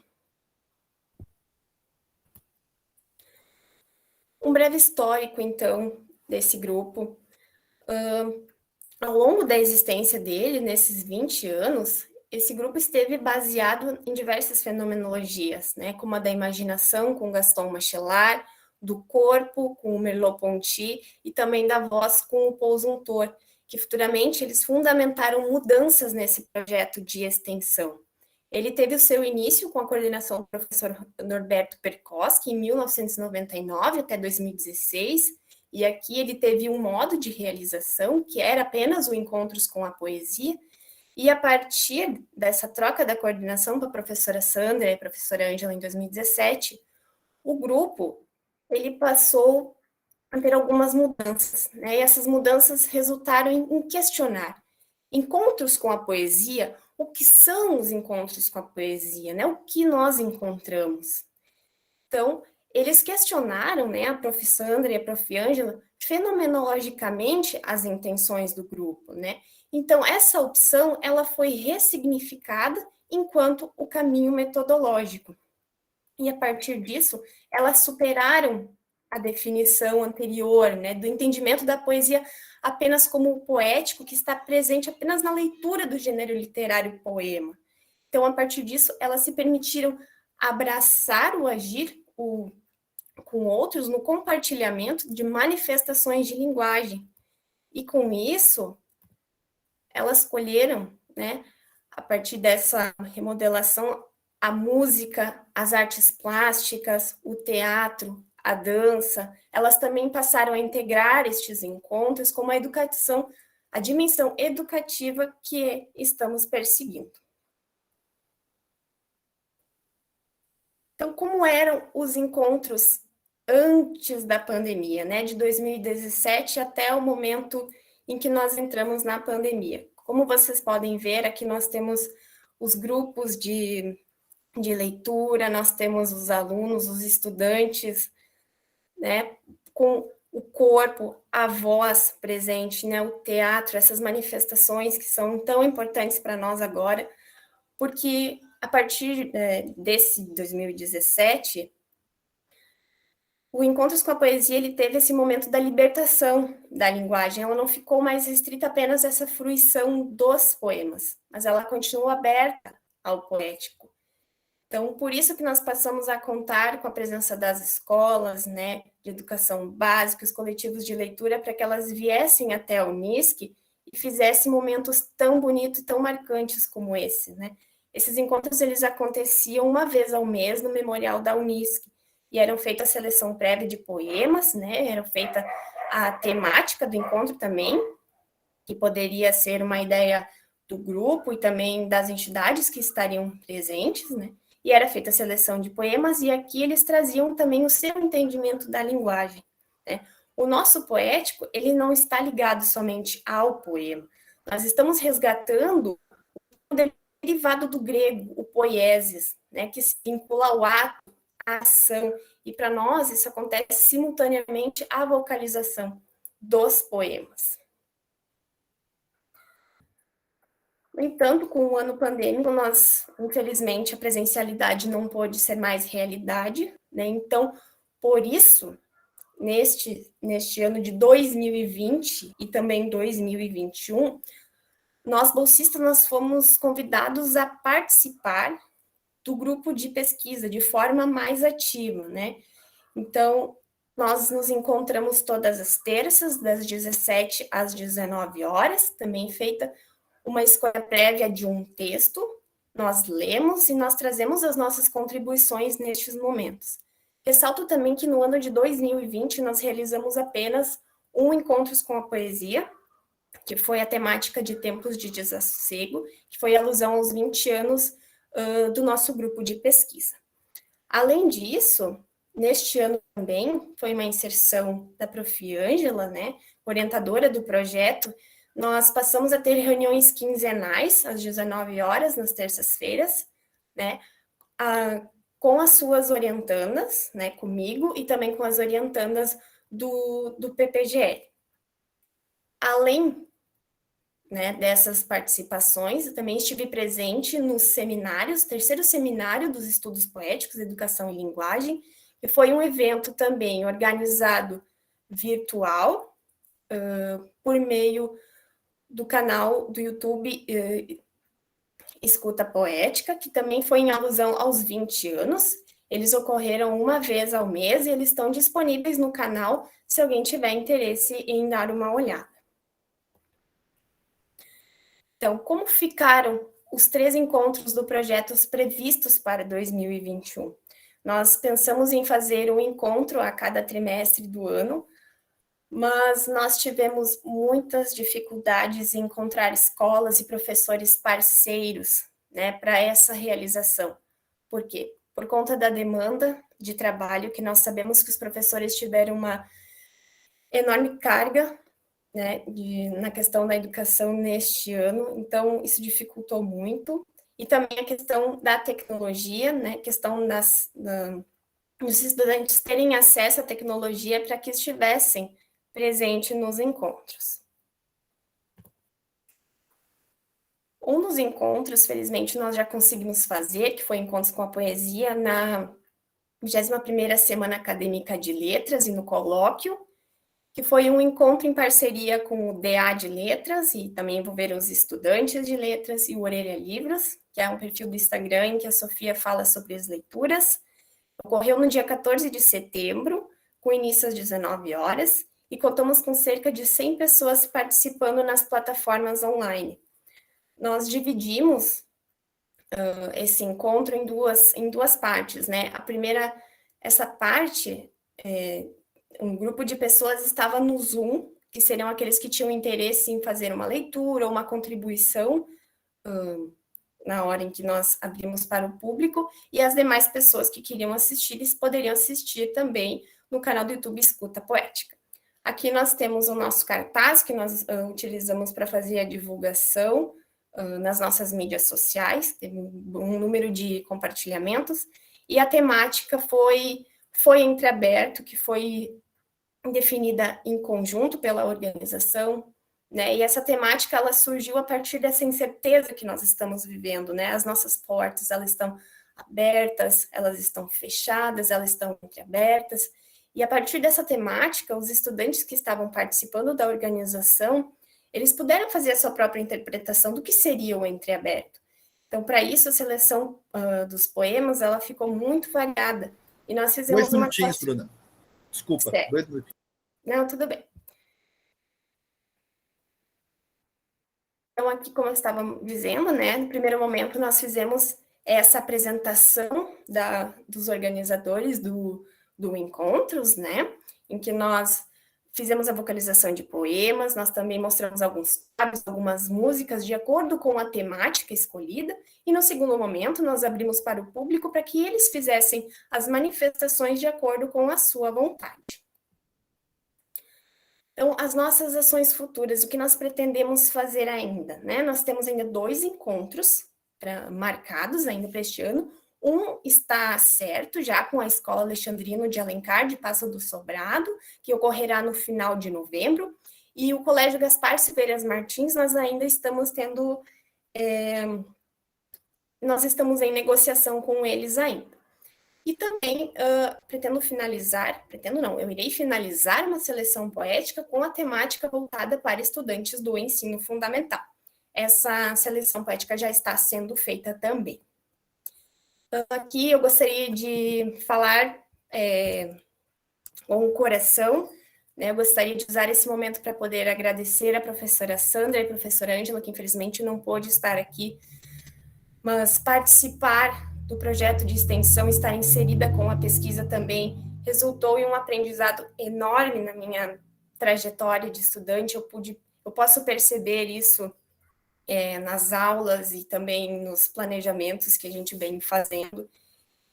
Um breve histórico, então, desse grupo. Ao longo da existência dele, nesses 20 anos, esse grupo esteve baseado em diversas fenomenologias, como a da imaginação, com Gaston Bachelard, do corpo, com o Merleau-Ponty, e também da voz, com o Paul Zumthor, que futuramente eles fundamentaram mudanças nesse projeto de extensão. Ele teve o seu início com a coordenação do professor Norberto Perkowski, em 1999 até 2016, e aqui ele teve um modo de realização, que era apenas o Encontros com a Poesia, e a partir dessa troca da coordenação para a professora Sandra e a professora Ângela em 2017, o grupo ele passou a ter algumas mudanças, e essas mudanças resultaram em questionar encontros com a poesia, o que são os encontros com a poesia, o que nós encontramos. Então, eles questionaram, a prof. Sandra e a prof. Ângela, fenomenologicamente as intenções do grupo, Então, essa opção, ela foi ressignificada enquanto o caminho metodológico. E, a partir disso, elas superaram a definição anterior, do entendimento da poesia apenas como o poético, que está presente apenas na leitura do gênero literário poema. Então, a partir disso, elas se permitiram abraçar o agir com outros no compartilhamento de manifestações de linguagem. E, com isso, elas escolheram, a partir dessa remodelação, a música, as artes plásticas, o teatro, a dança. Elas também passaram a integrar estes encontros como a educação, a dimensão educativa que estamos perseguindo. Então, como eram os encontros antes da pandemia, de 2017 até o momento em que nós entramos na pandemia? Como vocês podem ver, aqui nós temos os grupos de leitura, nós temos os alunos, os estudantes, com o corpo, a voz presente, o teatro, essas manifestações que são tão importantes para nós agora, porque a partir desse 2017, o Encontros com a Poesia ele teve esse momento da libertação da linguagem, ela não ficou mais restrita apenas a essa fruição dos poemas, mas ela continuou aberta ao poético. Então, por isso que nós passamos a contar com a presença das escolas, de educação básica, os coletivos de leitura, para que elas viessem até a Unisc e fizessem momentos tão bonitos e tão marcantes como esse, Esses encontros eles aconteciam uma vez ao mês no Memorial da Unisc, e eram feita a seleção prévia de poemas, né? Era feita a temática do encontro também, que poderia ser uma ideia do grupo e também das entidades que estariam presentes, né? E era feita a seleção de poemas, e aqui eles traziam também o seu entendimento da linguagem, né? O nosso poético, ele não está ligado somente ao poema. Nós estamos resgatando o derivado do grego, o poiesis, né? Que se vincula ao ato, à ação, e para nós isso acontece simultaneamente à vocalização dos poemas. No entanto, com o ano pandêmico, infelizmente, a presencialidade não pôde ser mais realidade, né? Então, por isso, neste ano de 2020 e também 2021, nós, bolsistas, nós fomos convidados a participar do grupo de pesquisa de forma mais ativa, né? Então, nós nos encontramos todas as terças, das 17 às 19 horas, também feita uma escolha prévia de um texto, nós lemos e nós trazemos as nossas contribuições nestes momentos. Ressalto também que no ano de 2020 nós realizamos apenas um Encontros com a Poesia, que foi a temática de Tempos de Desassossego, que foi alusão aos 20 anos do nosso grupo de pesquisa. Além disso, neste ano também, foi uma inserção da Prof. Ângela, né, orientadora do projeto. Nós passamos a ter reuniões quinzenais, às 19 horas, nas terças-feiras, né, com as suas orientandas, né, comigo, e também com as orientandas do PPGL. Além, né, dessas participações, eu também estive presente nos seminários, terceiro seminário dos estudos poéticos, educação e linguagem, que foi um evento também organizado virtual, por meio do canal do YouTube Escuta Poética, que também foi em alusão aos 20 anos. Eles ocorreram uma vez ao mês e eles estão disponíveis no canal se alguém tiver interesse em dar uma olhada. Então, como ficaram os 3 encontros do projeto previstos para 2021? Nós pensamos em fazer um encontro a cada trimestre do ano, mas nós tivemos muitas dificuldades em encontrar escolas e professores parceiros, né, para essa realização. Por quê? Por conta da demanda de trabalho, que nós sabemos que os professores tiveram uma enorme carga, né, na questão da educação neste ano, então isso dificultou muito, e também a questão da tecnologia, né, questão dos estudantes terem acesso à tecnologia para que estivessem presentes nos encontros. Um dos encontros, felizmente, nós já conseguimos fazer, que foi Encontros com a Poesia, na 21ª Semana Acadêmica de Letras e no colóquio, que foi um encontro em parceria com o DA de Letras, e também envolveram os estudantes de letras e o Orelha Livros, que é um perfil do Instagram em que a Sofia fala sobre as leituras. Ocorreu no dia 14 de setembro, com início às 19 horas, e contamos com cerca de 100 pessoas participando nas plataformas online. Nós dividimos esse encontro em duas partes, né? A primeira, essa parte, um grupo de pessoas estava no Zoom, que seriam aqueles que tinham interesse em fazer uma leitura ou uma contribuição na hora em que nós abrimos para o público, e as demais pessoas que queriam assistir, eles poderiam assistir também no canal do YouTube Escuta Poética. Aqui nós temos o nosso cartaz, que nós utilizamos para fazer a divulgação nas nossas mídias sociais, teve um número de compartilhamentos, e a temática foi entreaberto, que foi definida em conjunto pela organização, né? E essa temática ela surgiu a partir dessa incerteza que nós estamos vivendo, né? As nossas portas, elas estão abertas, elas estão fechadas, elas estão entreabertas, e a partir dessa temática, os estudantes que estavam participando da organização, eles puderam fazer a sua própria interpretação do que seria o entreaberto. Então, para isso, a seleção dos poemas, ela ficou muito variada. E nós fizemos 2 minutinhos, Bruna. Desculpa, certo. 2 minutinhos. Não, tudo bem. Então, aqui, como eu estava dizendo, né, no primeiro momento nós fizemos essa apresentação dos organizadores do Encontros, né, em que nós fizemos a vocalização de poemas, nós também mostramos algumas músicas de acordo com a temática escolhida, e no segundo momento nós abrimos para o público para que eles fizessem as manifestações de acordo com a sua vontade. Então, as nossas ações futuras, o que nós pretendemos fazer ainda, né? Nós temos ainda 2 encontros marcados ainda para este ano. Um está certo, já com a Escola Alexandrino de Alencar, de Passo do Sobrado, que ocorrerá no final de novembro, e o Colégio Gaspar Silveiras Martins, nós ainda estamos tendo... nós estamos em negociação com eles ainda. E também eu irei finalizar uma seleção poética com a temática voltada para estudantes do ensino fundamental. Essa seleção poética já está sendo feita também. Aqui eu gostaria de falar com o coração, né? Eu gostaria de usar esse momento para poder agradecer a professora Sandra e a professora Ângela, que infelizmente não pôde estar aqui, mas participar do projeto de extensão, estar inserida com a pesquisa também, resultou em um aprendizado enorme na minha trajetória de estudante. Eu posso perceber isso nas aulas e também nos planejamentos que a gente vem fazendo,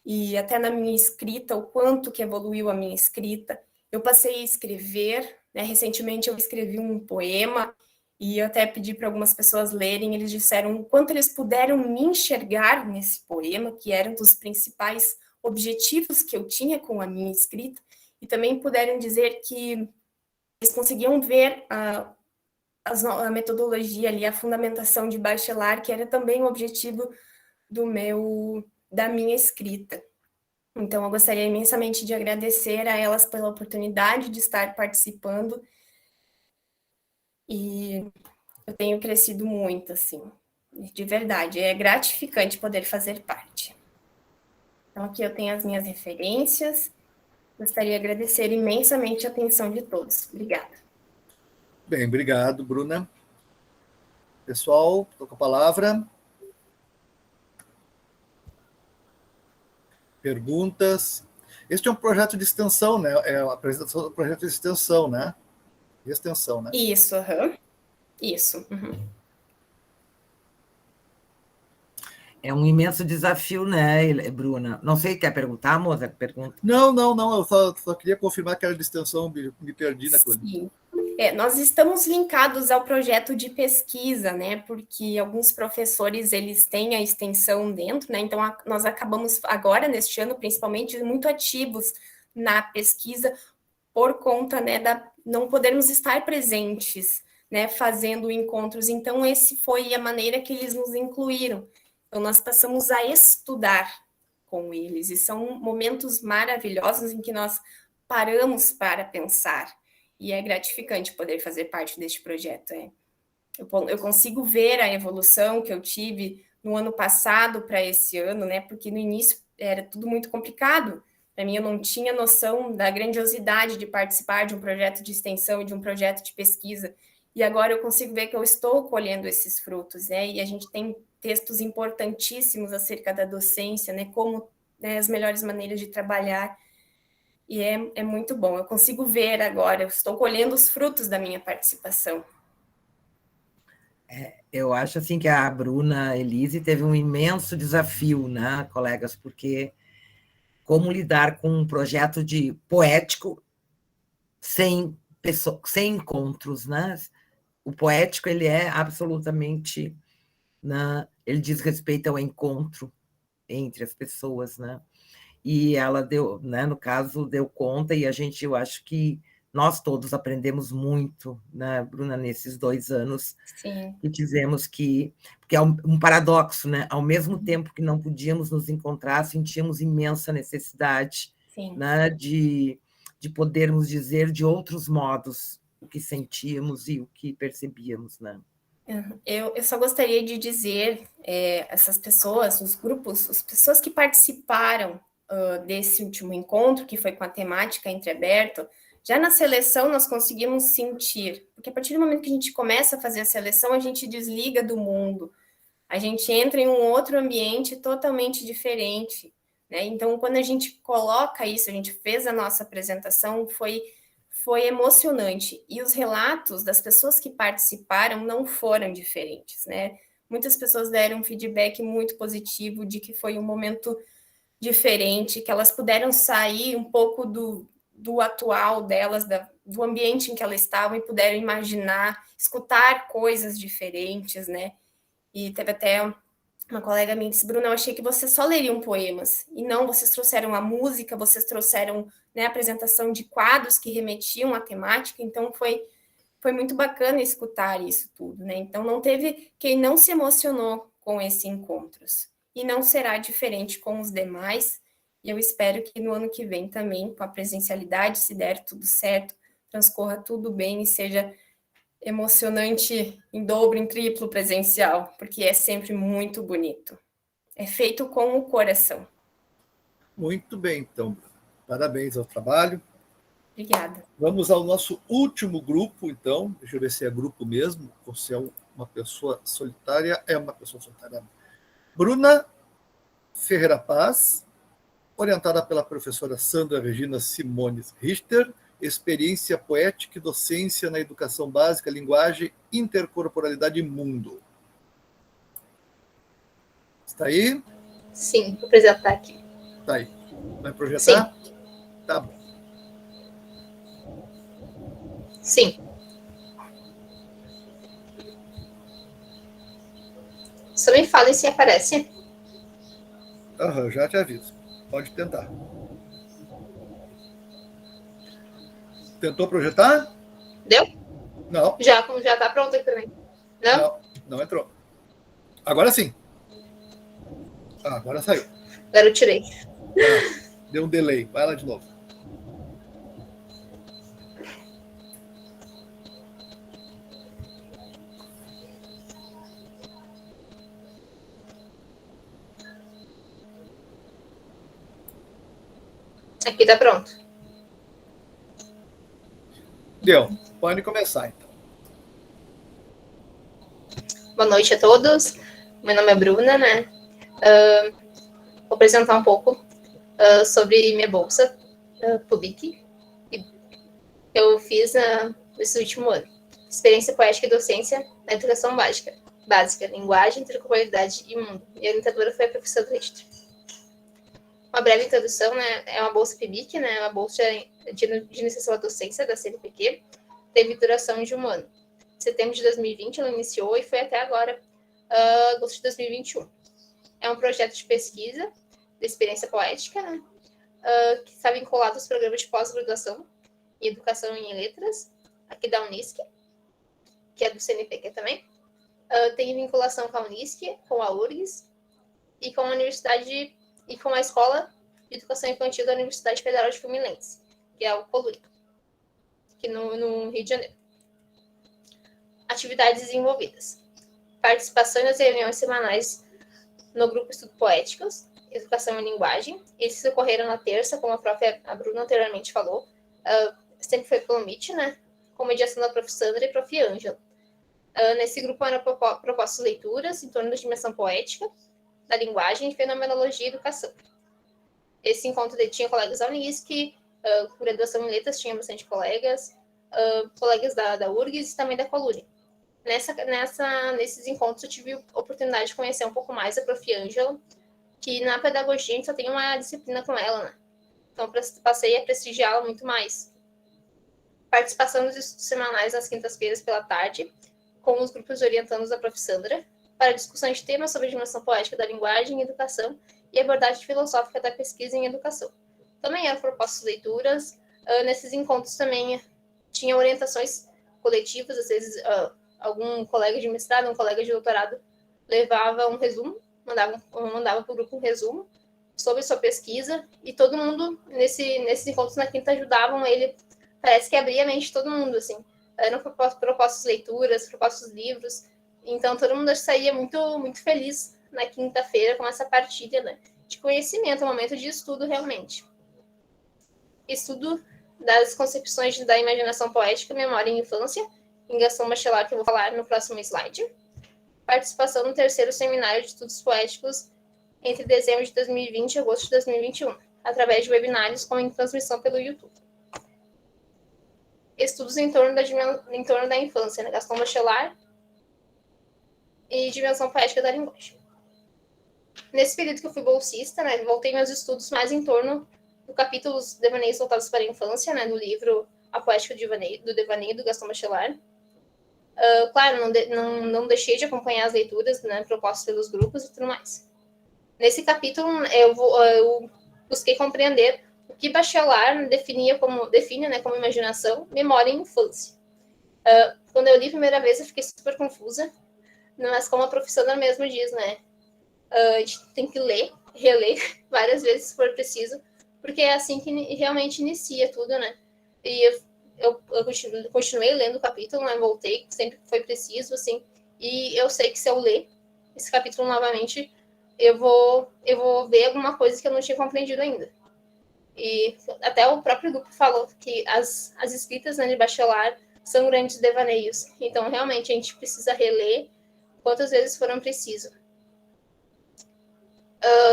e até na minha escrita, o quanto que evoluiu a minha escrita. Eu passei a escrever, né? Recentemente eu escrevi um poema, e eu até pedi para algumas pessoas lerem, eles disseram o quanto eles puderam me enxergar nesse poema, que era um dos principais objetivos que eu tinha com a minha escrita, e também puderam dizer que eles conseguiam ver a metodologia ali, a fundamentação de Bachelard, que era também o objetivo da minha escrita. Então, eu gostaria imensamente de agradecer a elas pela oportunidade de estar participando, e eu tenho crescido muito, assim, de verdade, é gratificante poder fazer parte. Então, aqui eu tenho as minhas referências, gostaria de agradecer imensamente a atenção de todos. Obrigada. Bem, obrigado, Bruna. Pessoal, estou com a palavra. Perguntas. Este é um projeto de extensão, né? É a apresentação do projeto de extensão, né? De extensão, né? Isso, Isso. É um imenso desafio, né, Bruna? Não sei, quer perguntar, moça? Pergunta. Não. Eu só queria confirmar que era de extensão, me perdi na coisa. Sim. Nós estamos linkados ao projeto de pesquisa, né? Porque alguns professores, eles têm a extensão dentro, né? Então, nós acabamos agora, neste ano, principalmente, muito ativos na pesquisa por conta, né, não podermos estar presentes, né, fazendo encontros. Então, esse foi a maneira que eles nos incluíram. Então, nós passamos a estudar com eles, e são momentos maravilhosos em que nós paramos para pensar, e é gratificante poder fazer parte deste projeto. Eu consigo ver a evolução que eu tive no ano passado para esse ano, né, porque no início era tudo muito complicado. Para mim, eu não tinha noção da grandiosidade de participar de um projeto de extensão e de um projeto de pesquisa, e agora eu consigo ver que eu estou colhendo esses frutos, né, e a gente tem textos importantíssimos acerca da docência, né, como, né, as melhores maneiras de trabalhar, e é muito bom. Eu consigo ver agora, eu estou colhendo os frutos da minha participação. Eu acho assim que a Bruna Elise teve um imenso desafio, né, colegas, porque como lidar com um projeto de poético sem encontros, né? O poético, ele é absolutamente, né, ele diz respeito ao encontro entre as pessoas, né? E ela deu, né, no caso, deu conta, e eu acho que nós todos aprendemos muito, né, Bruna, nesses 2 anos. Sim. Que tivemos porque é um paradoxo, né? Ao mesmo tempo que não podíamos nos encontrar, sentíamos imensa necessidade, né, de podermos dizer de outros modos o que sentíamos e o que percebíamos, né? Eu só gostaria de dizer, essas pessoas, os grupos, as pessoas que participaram desse último encontro, que foi com a temática entreaberto, Já na seleção, nós conseguimos sentir, porque a partir do momento que a gente começa a fazer a seleção, a gente desliga do mundo, a gente entra em um outro ambiente totalmente diferente, né? Então, quando a gente coloca isso, a gente fez a nossa apresentação, foi emocionante. E os relatos das pessoas que participaram não foram diferentes, né? Muitas pessoas deram um feedback muito positivo de que foi um momento diferente, que elas puderam sair um pouco do atual delas, do ambiente em que elas estavam e puderam imaginar, escutar coisas diferentes, né? E teve até uma colega minha que disse, Bruna, eu achei que vocês só leriam poemas, e não, vocês trouxeram a música, vocês trouxeram, né, a apresentação de quadros que remetiam à temática, então foi muito bacana escutar isso tudo, né? Então não teve quem não se emocionou com esses encontros, e não será diferente com os demais, e eu espero que no ano que vem também, com a presencialidade, se der tudo certo, transcorra tudo bem e seja emocionante em dobro, em triplo presencial, porque é sempre muito bonito. É feito com o coração. Muito bem, então. Parabéns ao trabalho. Obrigada. Vamos ao nosso último grupo, então. Deixa eu ver se é grupo mesmo, ou se é uma pessoa solitária. É uma pessoa solitária. Bruna Ferreira Paz, orientada pela professora Sandra Regina Simones Richter, experiência poética e docência na educação básica, linguagem, intercorporalidade e mundo. Está aí? Sim, vou apresentar aqui. Está aí. Vai projetar? Sim. Tá bom. Sim. Só me falem se aparece. Já te aviso. Pode tentar. Tentou projetar? Deu? Não. Já tá pronto aqui também. Não entrou. Agora sim. Agora saiu. Agora eu tirei. Deu um delay. Vai lá de novo. Aqui tá pronto. Deu. Pode começar, então. Boa noite a todos. Meu nome é Bruna, né? Vou apresentar um pouco sobre minha bolsa PUBIC. Eu fiz nesse último ano. Experiência poética e docência na educação básica, linguagem, intercorporalidade e mundo. Minha orientadora foi a professora Richter. Uma breve introdução, né? É uma bolsa PIBIC, né? Uma bolsa de iniciação à docência da CNPq. Teve duração de 1 ano. Em setembro de 2020 ela iniciou e foi até agora, agosto de 2021. É um projeto de pesquisa de experiência poética, né? Que está vinculado aos programas de pós-graduação em educação em letras, aqui da Unisc, que é do CNPq também. Tem vinculação com a Unisc, com a URGS e com a Universidade e com a Escola de Educação Infantil da Universidade Federal de Fluminense, que é o Coluri, aqui no Rio de Janeiro. Atividades desenvolvidas. Participação nas reuniões semanais no grupo Estudo Poéticos, Educação e Linguagem. Esses ocorreram na terça, como a Bruna anteriormente falou. Sempre foi pelo Meet, né? Com mediação da Prof. Sandra e Prof. Ângela. Nesse grupo eram propostas leituras em torno da dimensão poética, da linguagem, fenomenologia e educação. Esse encontro tinha colegas da Unisc, graduação em letras tinha bastante colegas, colegas da URGS e também da Coluri. Nesses encontros eu tive a oportunidade de conhecer um pouco mais a Prof. Ângela, que na pedagogia a gente só tem uma disciplina com ela, né? Então passei a prestigiá-la muito mais. Participação nos estudos semanais nas quintas-feiras pela tarde, com os grupos orientandos da Prof. Sandra, para discussão de temas sobre a dimensão poética da linguagem e educação e abordagem filosófica da pesquisa em educação. Também eram propostas leituras. Nesses encontros também tinha orientações coletivas, às vezes algum colega de mestrado, um colega de doutorado levava um resumo, mandava para o grupo um resumo sobre sua pesquisa, e todo mundo, nesses encontros na quinta, ajudavam ele, parece que abria a mente de todo mundo, assim. Eram propostas leituras, propostos livros. Então, todo mundo saía muito, muito feliz na quinta-feira com essa partilha, né, de conhecimento, um momento de estudo, realmente. Estudo das concepções da imaginação poética, memória e infância, em Gastão Bachelard, que eu vou falar no próximo slide. Participação no 3º Seminário de Estudos Poéticos entre dezembro de 2020 e agosto de 2021, através de webinários com transmissão pelo YouTube. Estudos em torno da infância, né? Gastão Bachelard e dimensão poética da linguagem. Nesse período que eu fui bolsista, né, voltei meus estudos mais em torno do capítulo Os Devaneios Voltados para a Infância, né, do livro A Poética do Devaneio, do Gastão Bachelard. Claro, não deixei de acompanhar as leituras, né, propostas pelos grupos e tudo mais. Nesse capítulo, eu busquei compreender o que Bachelard define, né, como imaginação, memória e infância. Quando eu li a primeira vez, eu fiquei super confusa, mas como a professora mesmo diz, né, a gente tem que ler, reler várias vezes se for preciso, porque é assim que realmente inicia tudo, né? E eu continuei lendo o capítulo, né? Voltei, sempre foi preciso, assim, e eu sei que se eu ler esse capítulo novamente, eu vou ver alguma coisa que eu não tinha compreendido ainda. E até o próprio grupo falou que as escritas, né, de Bachelard são grandes devaneios, então realmente a gente precisa reler quantas vezes foram preciso.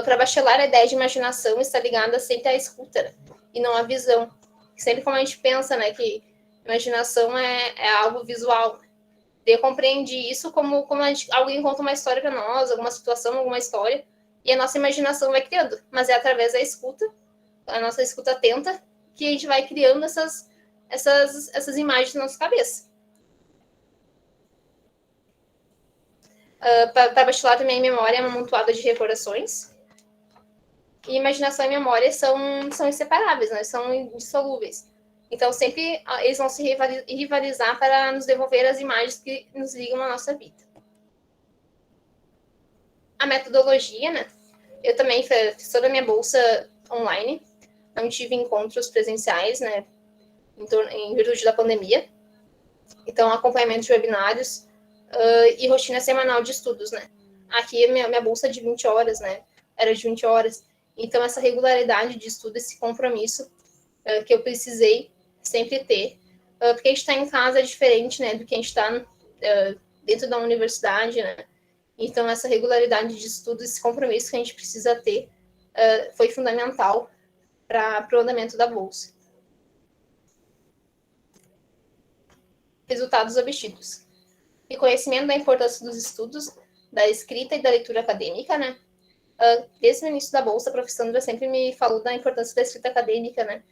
Para Bachelard, a ideia de imaginação está ligada sempre à escuta, né? E não à visão. Sempre como a gente pensa, né, que imaginação é algo visual. Eu compreendi isso como alguém conta uma história para nós, alguma situação, alguma história, e a nossa imaginação vai criando. Mas é através da escuta, a nossa escuta atenta, que a gente vai criando essas imagens na nossa cabeça. Para Bachelard também, memória é uma amontoada de recordações. E imaginação e memória são inseparáveis, né? São indissolúveis. Então, sempre eles vão se rivalizar para nos devolver as imagens que nos ligam à nossa vida. A metodologia, né? Eu também fiz toda a minha bolsa online. Não tive encontros presenciais, né? Em virtude da pandemia. Então, acompanhamento de webinários e rotina semanal de estudos, né? Aqui, minha bolsa de 20 horas, né? Era de 20 horas. Então, essa regularidade de estudo, esse compromisso que eu precisei sempre ter, porque a gente está em casa é diferente, né, do que a gente está dentro da universidade, né? Então, essa regularidade de estudo, esse compromisso que a gente precisa ter, foi fundamental para o andamento da bolsa. Resultados obtidos. Reconhecimento da importância dos estudos, da escrita e da leitura acadêmica, né? Desde o início da bolsa, a professora sempre me falou da importância da escrita acadêmica, né?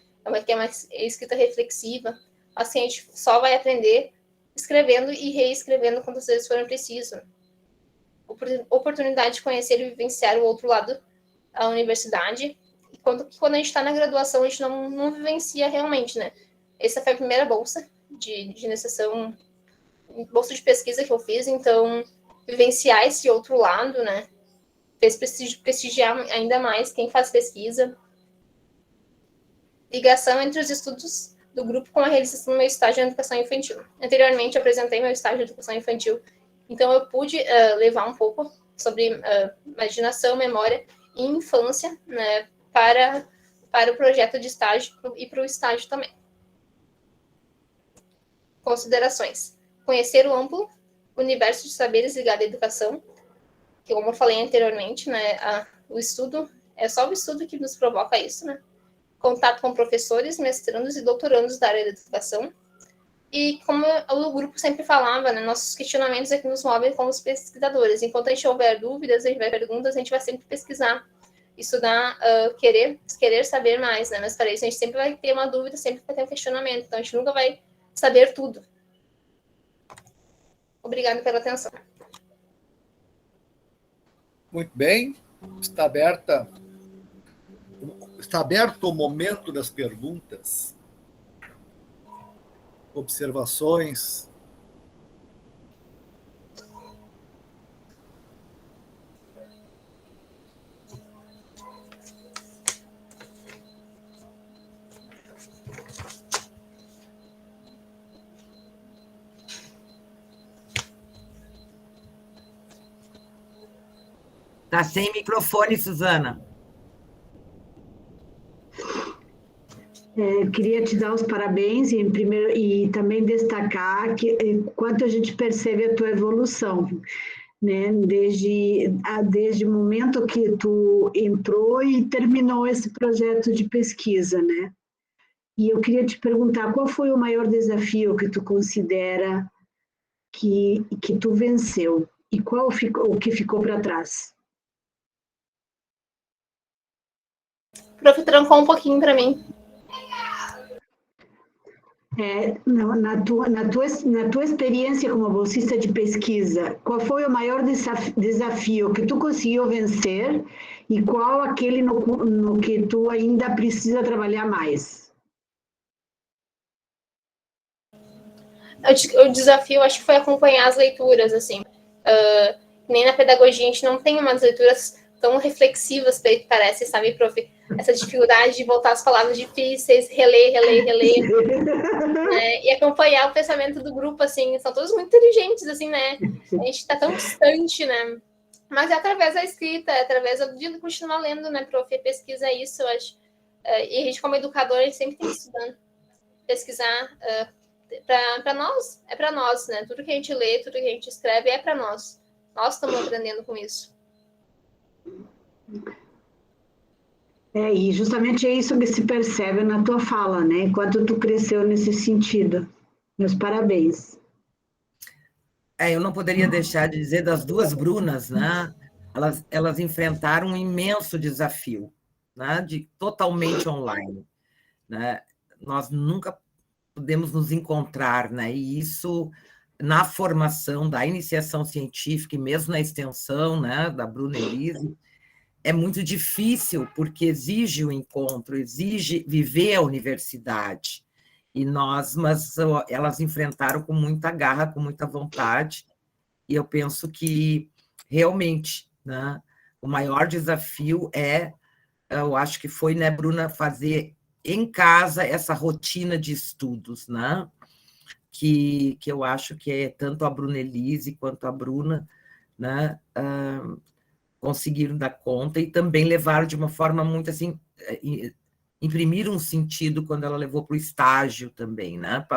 Que é uma escrita reflexiva. Assim, a gente só vai aprender escrevendo e reescrevendo quantas vezes for preciso. Oportunidade de conhecer e vivenciar o outro lado da universidade. E quando a gente está na graduação, a gente não vivencia realmente, né? Essa foi a primeira bolsa de iniciação, bolsa de pesquisa que eu fiz, então vivenciar esse outro lado, né? Fez prestigiar ainda mais quem faz pesquisa. Ligação entre os estudos do grupo com a realização do meu estágio em educação infantil. Anteriormente, eu apresentei meu estágio de educação infantil, então eu pude levar um pouco sobre imaginação, memória e infância, né, para o projeto de estágio e para o estágio também. Considerações. Conhecer o amplo universo de saberes ligado à educação, que, como eu falei anteriormente, né, o estudo é só o estudo que nos provoca isso, né? Contato com professores, mestrandos e doutorandos da área da educação. E como o grupo sempre falava, né, nossos questionamentos é que nos movem como os pesquisadores. Enquanto a gente houver dúvidas, a gente vai perguntas, a gente vai sempre pesquisar, estudar, querer saber mais, né? Mas para isso a gente sempre vai ter uma dúvida, sempre vai ter um questionamento. Então a gente nunca vai saber tudo. Obrigada pela atenção. Muito bem, está aberto o momento das perguntas, observações. Está sem microfone, Suzana. Queria te dar os parabéns e também destacar quanto a gente percebe a tua evolução, né? Desde o momento que tu entrou e terminou esse projeto de pesquisa, né? E eu queria te perguntar, qual foi o maior desafio que tu considera que tu venceu? E qual o que ficou para trás? O prof trancou um pouquinho para mim. Na tua experiência como bolsista de pesquisa, qual foi o maior desafio que tu conseguiu vencer e qual aquele no que tu ainda precisa trabalhar mais? O desafio, acho que foi acompanhar as leituras, assim. Nem na pedagogia a gente não tem umas leituras tão reflexivas, parece, sabe, prof? Essa dificuldade de voltar às palavras difíceis, reler, né? E acompanhar o pensamento do grupo, assim, são todos muito inteligentes, assim, né? A gente está tão distante, né? Mas é através da escrita, é através de continuar lendo, né, prof? Pesquisa isso, eu acho. E a gente, como educador, a gente sempre tem que estudar, pesquisar. Para nós, é para nós, né? Tudo que a gente lê, tudo que a gente escreve é para nós. Nós estamos aprendendo com isso. E justamente é isso que se percebe na tua fala, né? Quanto tu cresceu nesse sentido. Meus parabéns. Eu não poderia deixar de dizer das duas Brunas, né? Elas enfrentaram um imenso desafio, né? De totalmente online, né? Nós nunca podemos nos encontrar, né? E isso, na formação da iniciação científica e mesmo na extensão, né, da Bruna Elise, é muito difícil, porque exige o encontro, exige viver a universidade. Mas elas enfrentaram com muita garra, com muita vontade, e eu penso que, realmente, né, o maior desafio eu acho que foi, né, Bruna, fazer em casa essa rotina de estudos, né? Que eu acho que é tanto a Bruna Elise quanto a Bruna, né, conseguiram dar conta e também levaram de uma forma muito assim, imprimir um sentido quando ela levou para o estágio também, né?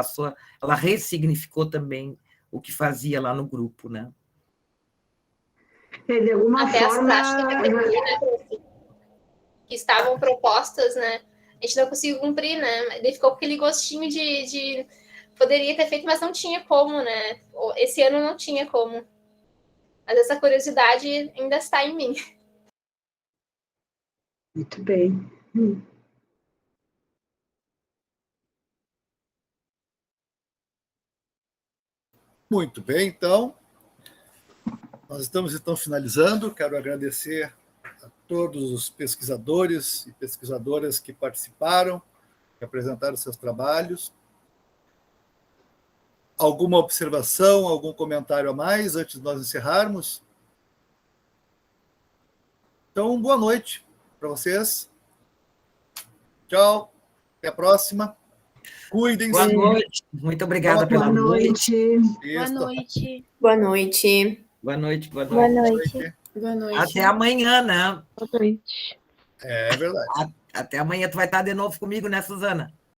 Ela ressignificou também o que fazia lá no grupo, né? De alguma até forma... as práticas da teoria, né, que estavam propostas, né? A gente não conseguiu cumprir, né? Ele ficou com aquele gostinho de poderia ter feito, mas não tinha como, né? Esse ano não tinha como. Mas essa curiosidade ainda está em mim. Muito bem. Muito bem, então. Nós estamos, então, finalizando. Quero agradecer a todos os pesquisadores e pesquisadoras que participaram, que apresentaram seus trabalhos. Alguma observação, algum comentário a mais antes de nós encerrarmos? Então, boa noite para vocês. Tchau. Até a próxima. Cuidem-se. Boa noite. Muito obrigada pela noite. Boa noite. Boa noite. Boa noite, boa noite. Boa noite. Boa noite. Até amanhã, né? Boa noite. É verdade. Até amanhã. Tu vai estar de novo comigo, né, Suzana?